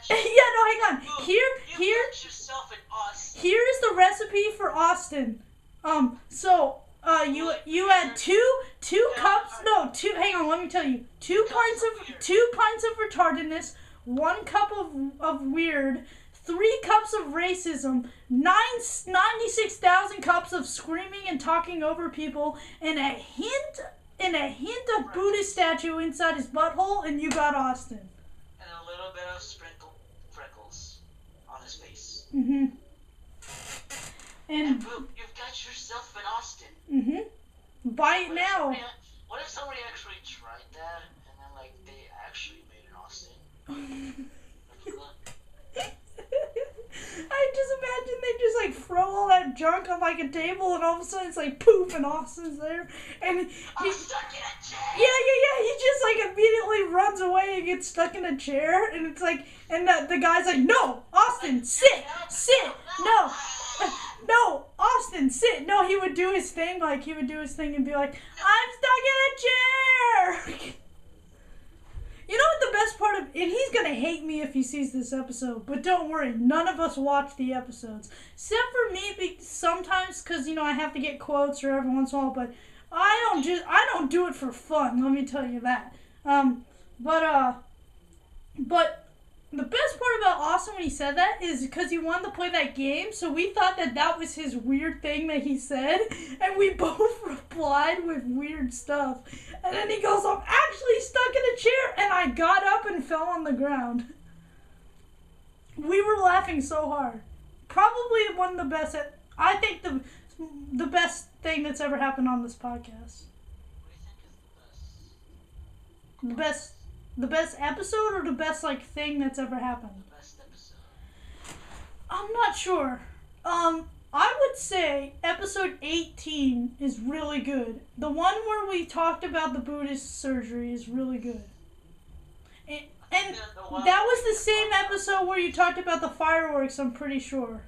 Yeah, no, hang on. Here. Yourself in Austin. Here is the recipe for Austin. You add two cups. No, two. Hang on, let me tell you. 2 pints of retardedness, 1 cup of weird, 3 cups of racism, 96,000 cups of screaming and talking over people, and a hint of Buddhist statue inside his butthole, and you got Austin. And a little bit of freckles on his face. And boom, you've got yourself an Austin. Buy it now. What if somebody actually tried that and then like they actually made an Austin? I just imagine they just like throw all that junk on like a table, and all of a sudden it's like poof, and Austin's there, and I'm stuck in a chair. Yeah. He just like immediately runs away and gets stuck in a chair, and it's like, and the guy's like, no, Austin, sit, no, Austin, sit. No, he would do his thing, and be like, I'm stuck in a chair. You know what the best part of, and he's gonna hate me if he sees this episode, but don't worry, none of us watch the episodes, except for me sometimes, because you know I have to get quotes or every once in a while, but I don't do it for fun. Let me tell you that. But the best part about Austin when he said that is because he wanted to play that game, so we thought that was his weird thing that he said, and we both replied with weird stuff. And then he goes, I'm actually stuck in a chair, and I got up and fell on the ground. We were laughing so hard. Probably one of the best, I think the best thing that's ever happened on this podcast. What do you think is the best? The best episode, or the best like thing that's ever happened? The best episode. I'm not sure. I would say episode 18 is really good. The one where we talked about the Buddhist surgery is really good. And that was the same episode where you talked about the fireworks, I'm pretty sure.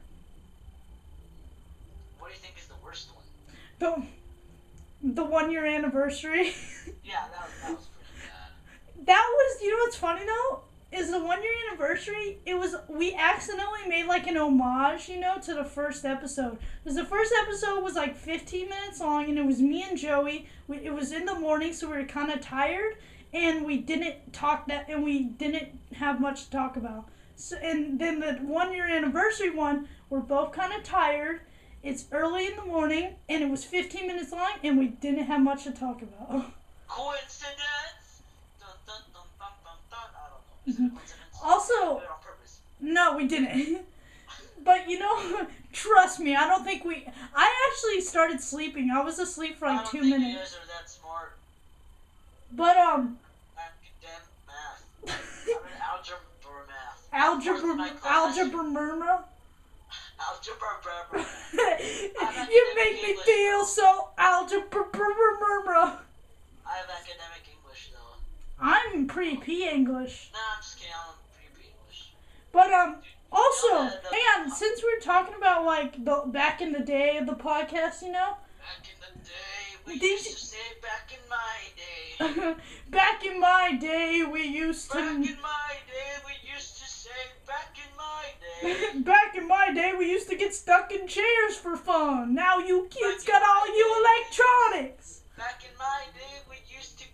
What do you think is the worst one? The 1-year anniversary. Yeah, that was pretty bad. That was, you know what's funny though? Is the 1-year anniversary, we accidentally made like an homage, you know, to the first episode. Because the first episode was like 15 minutes long, and it was me and Joey. It was in the morning, so we were kind of tired, and we didn't have much to talk about. So, and then the 1-year anniversary one, we're both kind of tired. It's early in the morning, and it was 15 minutes long, and we didn't have much to talk about. Coincidence? Dun, dun, dun, dun, dun, dun. I don't know. Is it a coincidence? Also, We did it on purpose. no, we didn't. But you know, trust me, I actually started sleeping. I was asleep for like 2 I don't think you minutes. guys are that smart. But Academic math. I'm in algebra math. algebra murmur. Algebra. You make me feel so algebra murmur. I have academic English though. I'm pre-P English. Nah, I'm just kidding. I'm pre English. But also, hang on, since we're talking about like the back in the day of the podcast, you know? Back in the day We used to say back in my day. Back in my day, we used to. Back in my day, we used to say back in my day. Back in my day, we used to get stuck in chairs for fun. Now you kids got all you electronics. Back in my day, we used to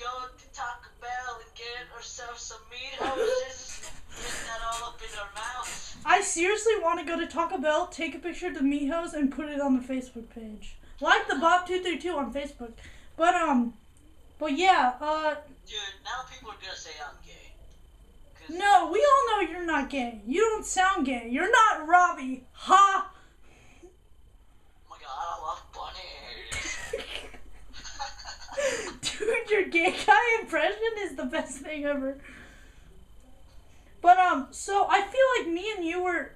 go to Taco Bell and get ourselves some meat hoses. Get that all up in our mouths. I seriously want to go to Taco Bell, take a picture of the meat hose, and put it on the Facebook page. Like thebob232 on Facebook. But yeah, Dude, now people are gonna say I'm gay. no, we all know you're not gay. You don't sound gay. You're not Robbie. Ha! Oh my god, I love bunnies. Dude, your gay guy impression is the best thing ever. But, so I feel like me and you were,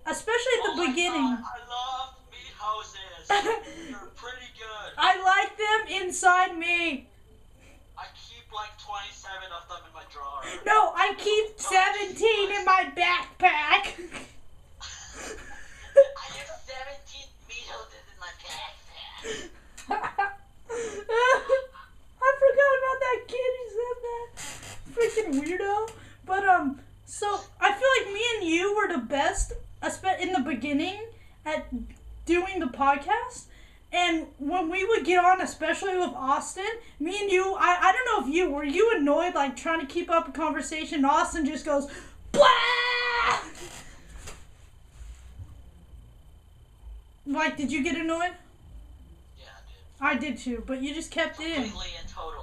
especially at the beginning. God, I love meat houses. They're pretty good. I like them inside me. I keep like 27 of them in my drawer. No, I keep 17 in my backpack. I have 17 meat houses in my backpack. I forgot about that kid who said that. Freaking weirdo. But, so I feel like me and you were the best, in the beginning, at doing the podcast. And when we would get on, especially with Austin, me and you, I don't know if were you annoyed, like, trying to keep up a conversation, and Austin just goes, blah! Like, did you get annoyed? Yeah, I did too, but you just kept it in. completely and totally.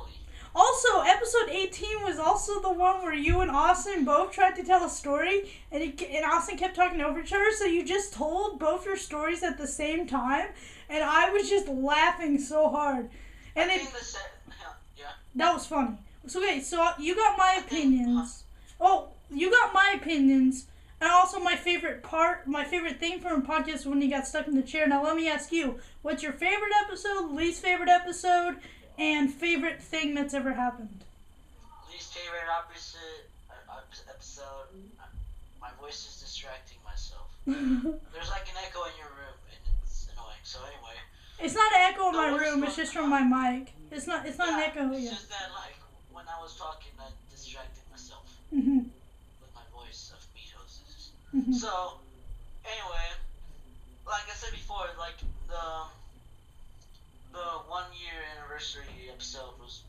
Also, episode 18 was also the one where you and Austin both tried to tell a story, and Austin kept talking over each other, so you just told both your stories at the same time, and I was just laughing so hard. And I think yeah. that was funny. So, okay, so you got my opinions. Oh, you got my opinions, and also my favorite thing from a podcast when you got stuck in the chair. Now, let me ask you, what's your favorite episode, least favorite episode, and favorite thing that's ever happened? Least favorite episode. My voice is distracting myself. There's like an echo in your room, and it's annoying. So anyway. It's not an echo in my room. It's just from my mic. It's not an echo. It's Yeah. just that like when I was talking, I distracted myself Mhm. with my voice of meat hoses. Mhm. So anyway, like I said before, like the 1 year anniversary episode was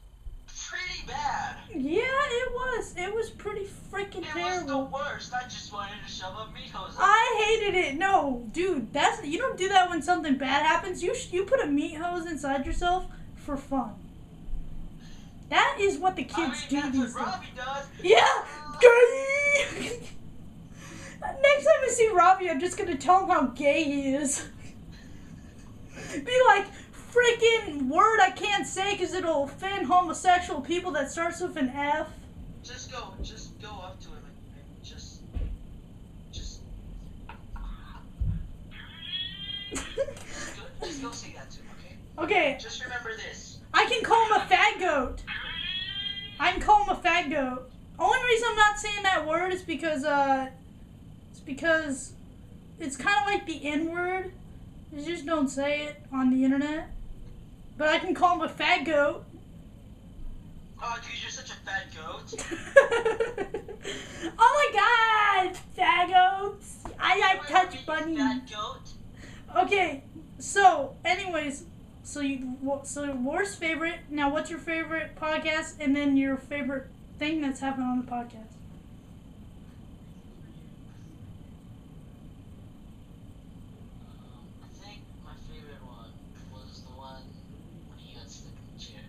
pretty bad. Yeah, it was. It was pretty freaking It was the terrible. worst. I just wanted to shove a meat hose. I hated it. No, dude, you don't do that when something bad happens. You put a meat hose inside yourself for fun. That is what the kids do that's these what days. Robbie does. Yeah, gay. Next time I see Robbie, I'm just gonna tell him how gay he is. Be like, freaking word I can't say because it'll offend homosexual people that starts with an F. Just go up to him and just. Just go say that to him, okay? Okay, Just remember this. I can call him a fat goat. I can call him a fat goat. Only reason I'm not saying that word is because it's kind of like the N word. You just don't say it on the internet. But I can call him a fat goat. Oh, dude, you're such a fat goat. Oh my god, fat goats. I like Wait, touch you bunnies. Fat goat. Okay, so anyways, so worst favorite. Now, what's your favorite podcast, and then your favorite thing that's happened on the podcast? I think my favorite one was the one when he got stuck in the chair.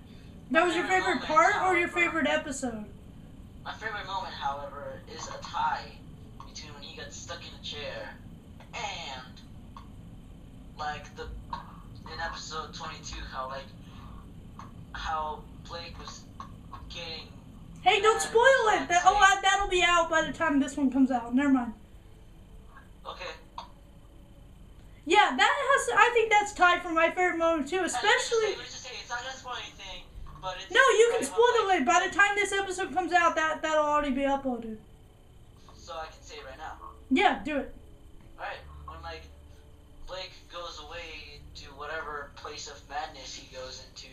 That was your favorite part or your However, favorite episode? My favorite moment, however, is a tie between when he got stuck in a chair and like in episode 22 how Blake was getting. Hey, don't spoil it. That'll be out by the time this one comes out. Never mind. Okay. Yeah, I think that's tied for my favorite moment too, especially. Let's just say it's not gonna spoil anything, but it's. No, you can right spoil about, it. By the time this episode comes out, that'll already be uploaded. So I can say it right now. Yeah, do it. Alright, when like Blake goes away to whatever place place of madness he goes into.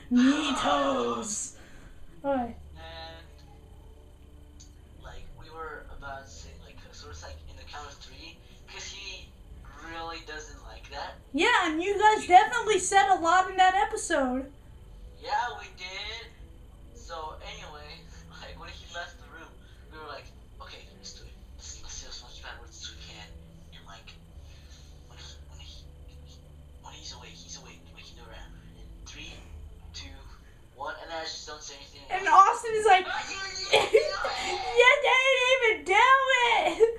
Neatos. Okay. And like we were about to say like sort of like in the count of 3, because he really doesn't like that. Yeah, and you guys definitely said a lot in that episode. Yeah, we did. So anyway, like when he left the room, we were like, okay, let's do it. Let's say as much bad words as we can. And like when he's awake, we can do it around. 3, 2, 1, and then I just don't say anything. And Austin is like, you didn't even do it.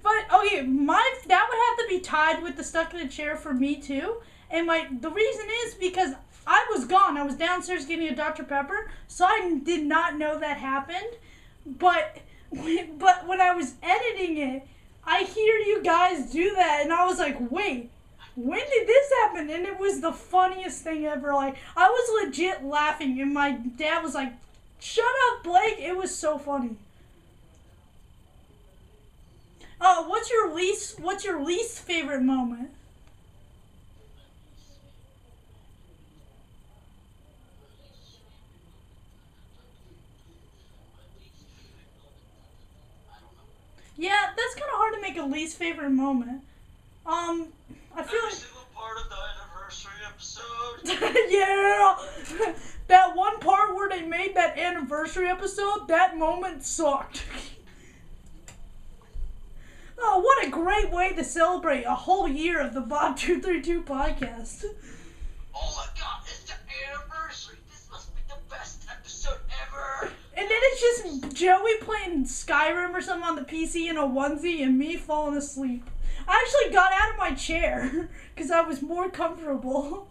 But okay, that would have to be tied with the stuck in a chair for me too. And the reason is because I was gone. I was downstairs getting a Dr. Pepper, so I did not know that happened. But when I was editing it, I hear you guys do that, and I was like, wait, when did this happen? And it was the funniest thing ever. Like, I was legit laughing, and my dad was like, shut up, Blake. It was so funny. Oh, what's your least favorite moment? Yeah, that's kind of hard to make a least favorite moment. I feel Every like single part of the anniversary episode. yeah, that one part where they made that anniversary episode, that moment sucked. Oh, what a great way to celebrate a whole year of the thebob232 podcast. Oh my god, it's the anniversary. This must be the best episode ever. And then it's just Joey playing Skyrim or something on the PC in a onesie and me falling asleep. I actually got out of my chair because I was more comfortable.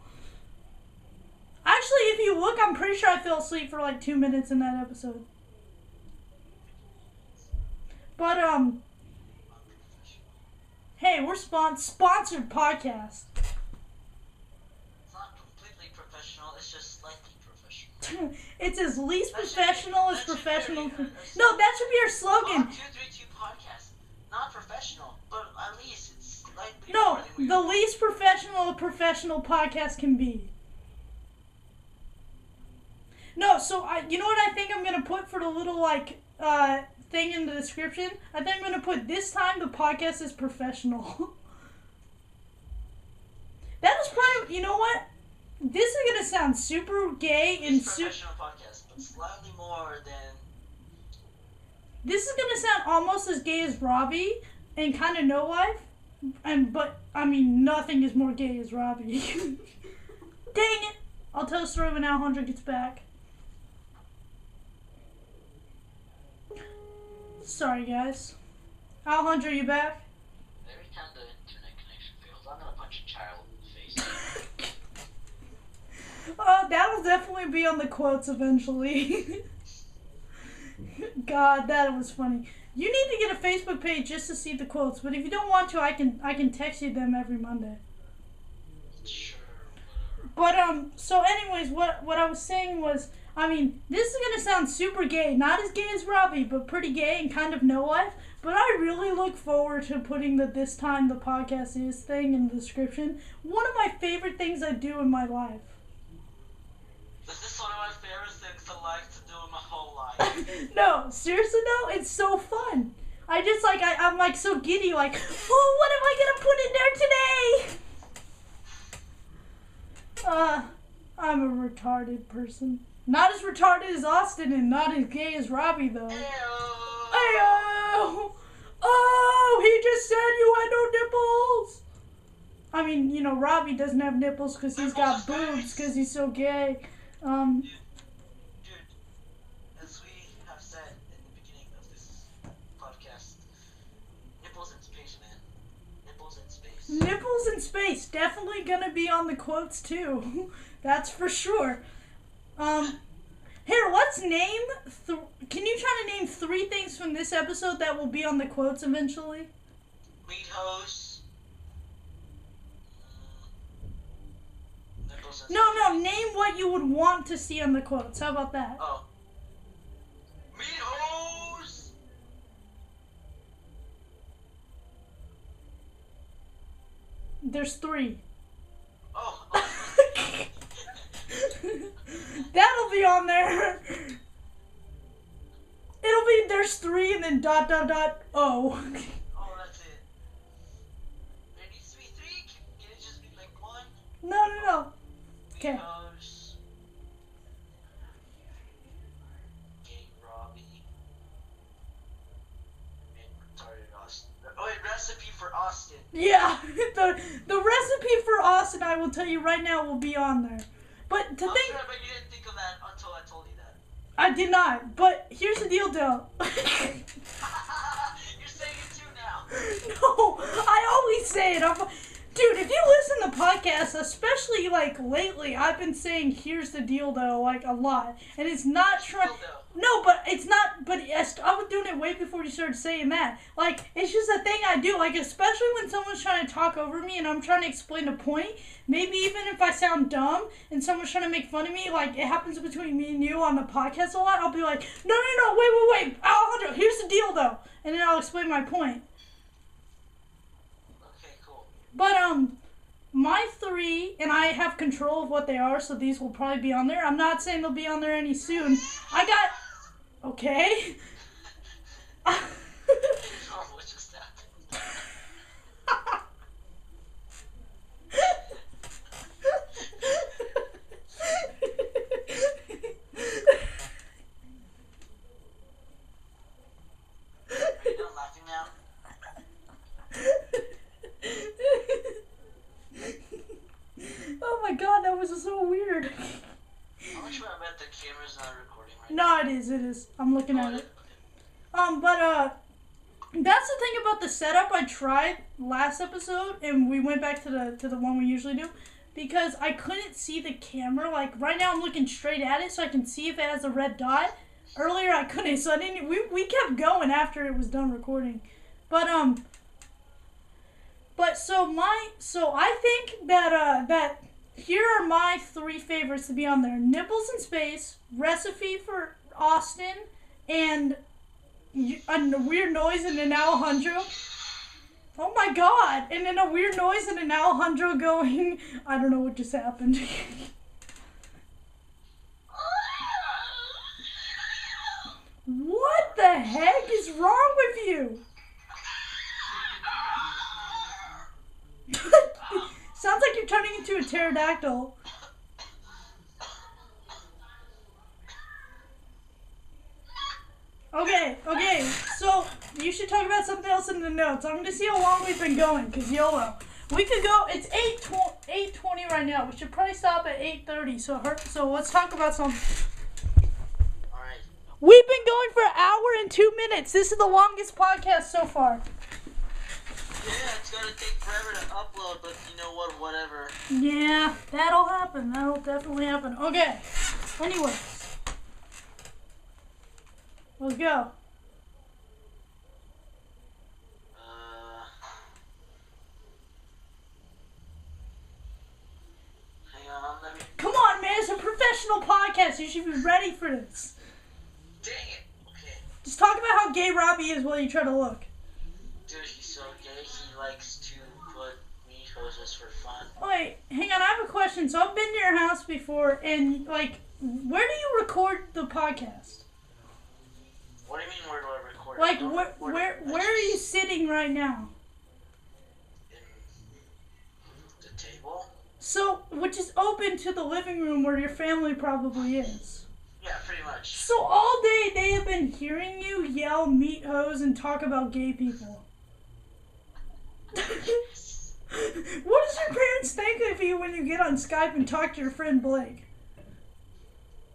Actually, if you look, I'm pretty sure I fell asleep for like 2 minutes in that episode. But, hey, we're sponsored podcast. It's not completely professional, it's just slightly professional. It's as least That should professional be- as that should be professional. our- No, that should be our slogan. thebob232 podcast. Not professional, but at least it's slightly No, more than we the least professional a professional podcast can be. No, so you know what I think I'm gonna put for the little thing in the description? I think I'm gonna put this time the podcast is professional. That is probably, you know what? This is gonna sound super gay and It's professional podcast, but slightly more than this is gonna sound almost as gay as Robbie and kind of no life, but I mean nothing is more gay as Robbie. Dang it! I'll tell a story when Alejandro gets back. Sorry guys. Alejandro, you back? every time the internet connection fails, I'm gonna punch a child in the face. That'll definitely be on the quotes eventually. God, that was funny. You need to get a Facebook page just to see the quotes, but if you don't want to, I can text you them every Monday. Sure, But so anyways, what I was saying was, I mean, this is gonna sound super gay, not as gay as Robbie, but pretty gay and kind of no life. But I really look forward to putting the "this time the podcast is" thing in the description. One of my favorite things I do in my life. This is one of my favorite things I like to do in my whole life. No, seriously though, it's so fun. I just I'm like so giddy, like, oh, what am I gonna put in there today? I'm a retarded person. Not as retarded as Austin and not as gay as Robbie though. Ayo. Ayo! Oh, he just said you had no nipples. I mean, you know, Robbie doesn't have nipples because he's got boobs because he's so gay. Dude, as we have said in the beginning of this podcast, nipples in space, man. Nipples in space. Nipples in space, definitely gonna be on the quotes too. That's for sure. Here, let's name. Can you try to name 3 things from this episode that will be on the quotes eventually? Meat hose. Nipples in No, space. name what you would want to see on the quotes. How about that? Oh. Meat hose. There's 3. Oh. That'll be on there. It'll be there's 3 and then ... O. Oh, that's it. There needs to be 3. Can it just be like 1? No. Okay. Because Gay Robbie and retarded Austin. Oh wait, recipe for Austin. Yeah, the recipe for Austin, I will tell you right now, will be on there. But to I'm think, sure, but you didn't think of that until I told you that. I did not. But here's the deal, though. You're saying it too now. No, I always say it. Dude, if you listen to podcasts, especially like lately, I've been saying "here's the deal," though, like a lot, and it's not true. No, but it's not. But yes, I was doing it way before you started saying that. Like, it's just a thing I do. Like, especially when someone's trying to talk over me and I'm trying to explain a point. Maybe even if I sound dumb and someone's trying to make fun of me, like it happens between me and you on the podcast a lot. I'll be like, no, wait, Alejandro, here's the deal, though, and then I'll explain my point. Okay, cool. But my 3, and I have control of what they are, so these will probably be on there. I'm not saying they'll be on there any soon. Okay. Oh, what just happened? Are you done laughing now? Oh my god, that was so weird. How much I bet the camera's not recording right No, it is. I'm looking now? at it. But that's the thing about the setup I tried last episode, and we went back to the one we usually do, because I couldn't see the camera. Like right now I'm looking straight at it so I can see if it has a red dot. Earlier I couldn't, so I didn't. We kept going after it was done recording. But so I think that here are my 3 favorites to be on there: Nipples in Space, Recipe for Austin, and a weird noise and an Alejandro. Oh my god! And then a weird noise and an Alejandro going, I don't know what just happened. What the heck is wrong with you? Sounds like you're turning into a pterodactyl. Okay, so you should talk about something else in the notes. I'm gonna see how long we've been going, because YOLO. We could go, it's 8:20 right now. We should probably stop at 8:30, so let's talk about something. Alright. We've been going for an hour and 2 minutes. This is the longest podcast so far. Yeah, it's gonna take forever to upload, but you know what, whatever. Yeah, that'll happen. That'll definitely happen. Okay, anyway. Let's go. Hang on, let me... Come on, man. It's a professional podcast. You should be ready for this. Dang it. Okay. Just talk about how gay Robbie is while you try to look. Dude, he's so gay. He likes to put meat hoses for fun. Wait, hang on. I have a question. So I've been to your house before, and, like, where do you record the podcast? What do you mean, where do I record? Like, where are you sitting right now? In the table? So, which is open to the living room where your family probably is. Yeah, pretty much. So all day they have been hearing you yell meat hose and talk about gay people. What does your parents think of you when you get on Skype and talk to your friend Blake?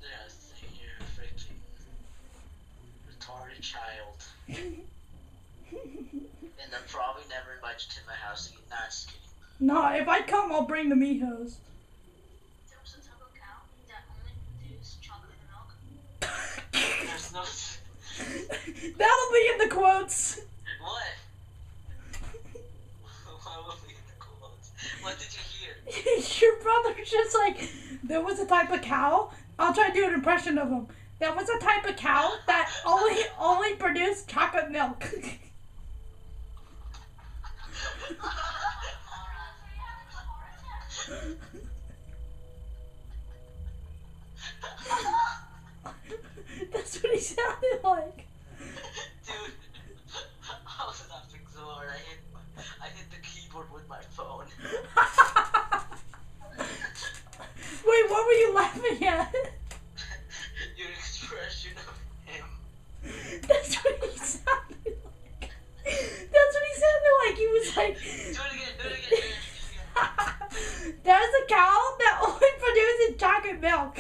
Yeah, I think you're a freaking retarded child. And I'll probably never invite you to my house again. Nah, just kidding. No, if I come, I'll bring the meat hose. There was a Taco cow that only produced chocolate milk. There's no... That'll be in the quotes. What? Why will we get the quotes? What did you hear? Your brother's just like, there was a type of cow. I'll try to do an impression of him. There was a type of cow that only produced chocolate milk. Yeah. Your expression of him. That's what he sounded like. That's what he sounded like. He was like, Do it again, do it again. there's a cow that only produces chocolate milk.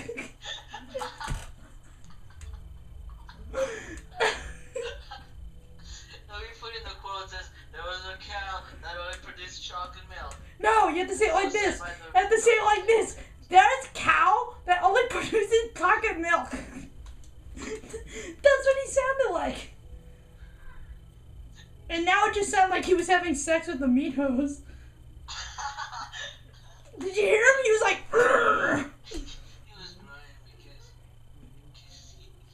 No, we put in the quote says there was a cow that only produced chocolate milk. No, you have to say it like this. You have to say it like this. There's a cow that only produces chocolate milk. That's what he sounded like. And now it just sounded like he was having sex with the meat hose. Did you hear him? He was like, "Urgh." He was crying because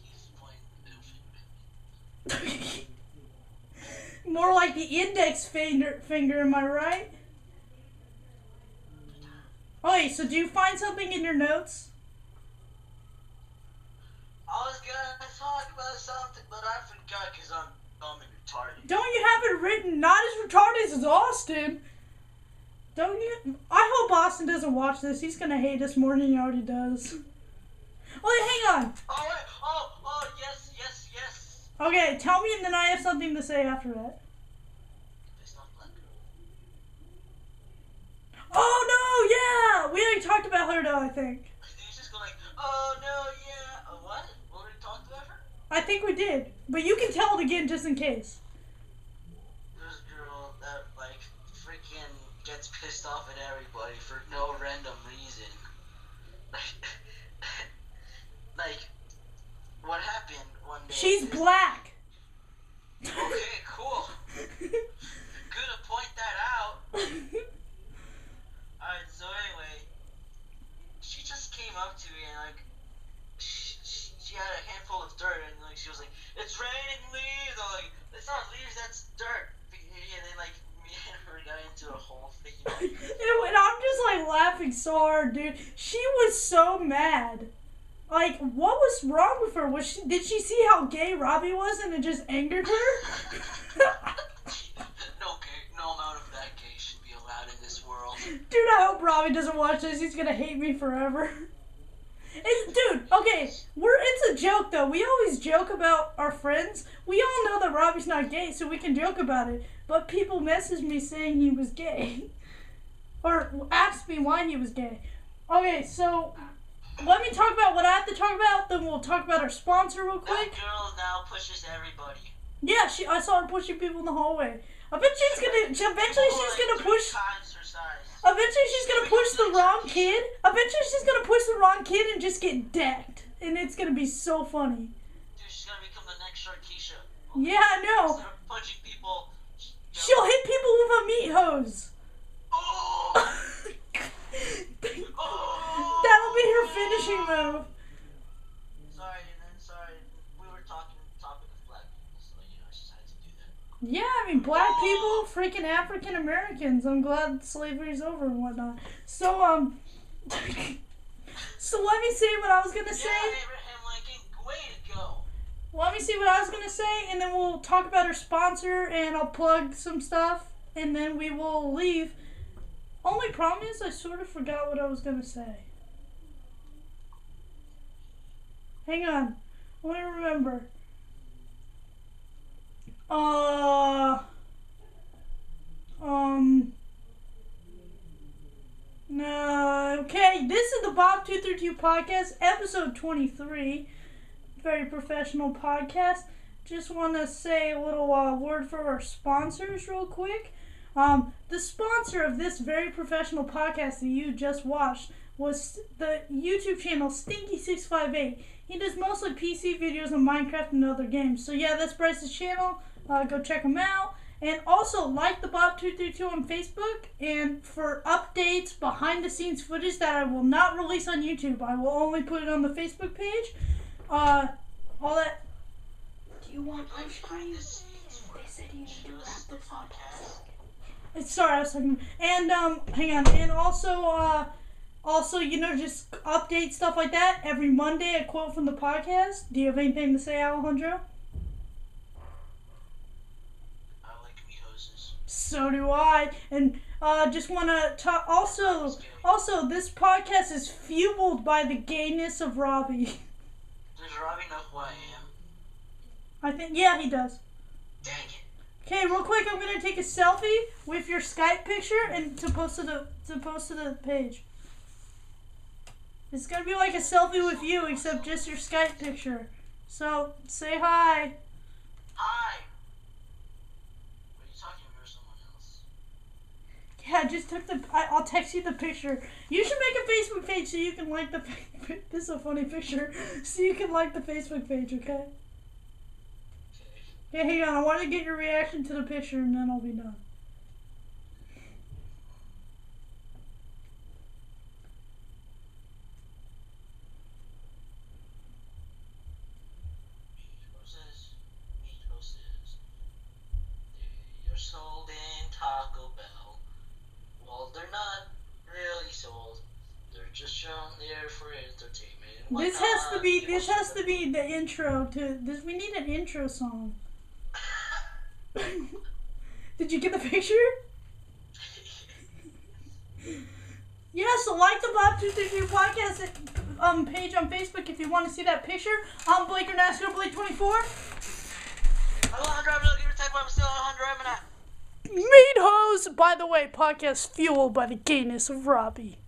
he's playing the middle finger. More like the index finger, am I right? Okay, so do you find something in your notes? I was gonna talk about something, but I forgot because I'm dumb and retarded. Don't you have it written? Not as retarded as Austin. Don't you? I hope Austin doesn't watch this. He's gonna hate us more than he already does. Oh, hang on. Oh, wait. Oh, yes. Okay, tell me and then I have something to say after that. It's not black girl. Oh, no, yeah. We already talked about her, though, I think. Did you just go like, oh, no, yeah. What? We already talked about her? I think we did. But you can tell it again just in case. There's a girl that, like, freaking gets pissed off at everybody for no random reason. Like, what happened one day? She's black. Okay, cool. Good to point that out. Alright, so anyway, she just came up to me and, like, she had a handful of dirt and, like, she was like, it's raining leaves. I'm like, it's not leaves, that's dirt. And then, like, me and her got into a whole thing. And I'm just, like, laughing so hard, dude. She was so mad. Like, what was wrong with her? Did she see how gay Robbie was and it just angered her? No amount of that gay should be allowed in this world. Dude, I hope Robbie doesn't watch this. He's gonna hate me forever. Dude, okay, it's a joke though. We always joke about our friends. We all know that Robbie's not gay, so we can joke about it. But people message me saying he was gay. Or asked me why he was gay. Okay, so let me talk about what I have to talk about, then we'll talk about our sponsor real quick. That girl now pushes everybody. Yeah, I saw her pushing people in the hallway. Eventually she's gonna push the wrong kid. Eventually she's gonna push the wrong kid and just get decked. And it's gonna be so funny. Dude, she's gonna become the next Sharkeisha. Yeah, I know. Instead of punching people, She'll hit people with a meat hose. Oh! That'll be her finishing move. Sorry. We were talking topic of black people, so I just had to do that. Yeah, I mean, black people, freaking African Americans. I'm glad slavery's over and whatnot. So, so let me say what I was gonna say. Yeah, Abraham Lincoln, way to go. Let me see what I was gonna say, and then we'll talk about our sponsor, and I'll plug some stuff, and then we will leave. Only problem is I sort of forgot what I was gonna say. Hang on. Let me remember. No. Okay, this is the thebob232 podcast, episode 23. Very professional podcast. Just want to say a little word for our sponsors real quick. The sponsor of this very professional podcast that you just watched was the YouTube channel Stinky658. He does mostly PC videos on Minecraft and other games. So yeah, that's Bryce's channel. Go check him out. And also like the thebob232 on Facebook. And for updates, behind the scenes footage that I will not release on YouTube, I will only put it on the Facebook page. All that. Do you want ice cream? They said you need to wrap the podcast. Sorry, I was talking. And hang on. And also, just update stuff like that every Monday. A quote from the podcast. Do you have anything to say, Alejandro? I like meat hoses. So do I. And just want to talk. Also, this podcast is fueled by the gayness of Robbie. Does Robbie know who I am? I think, yeah, he does. Dang it. Okay, real quick, I'm gonna take a selfie with your Skype picture and to post to the page. It's gonna be like a selfie with you, except just your Skype picture. So say hi. Hi. Are you talking to me or someone else? Yeah, I just took I'll text you the picture. You should make a Facebook page so you can like the. This is a funny picture. So you can like the Facebook page, okay? Yeah, hang on. I want to get your reaction to the picture, and then I'll be done. Meat roses. They're sold in Taco Bell. Well, they're not really sold. They're just shown there for entertainment. This has to be the intro to this. We need an intro song. Did you get the picture? Yeah, so like the thebob232 podcast page on Facebook if you want to see that picture. I'm Blake Renasco, Blake24. Meat Hose! By the way, podcast fueled by the gayness of Robbie.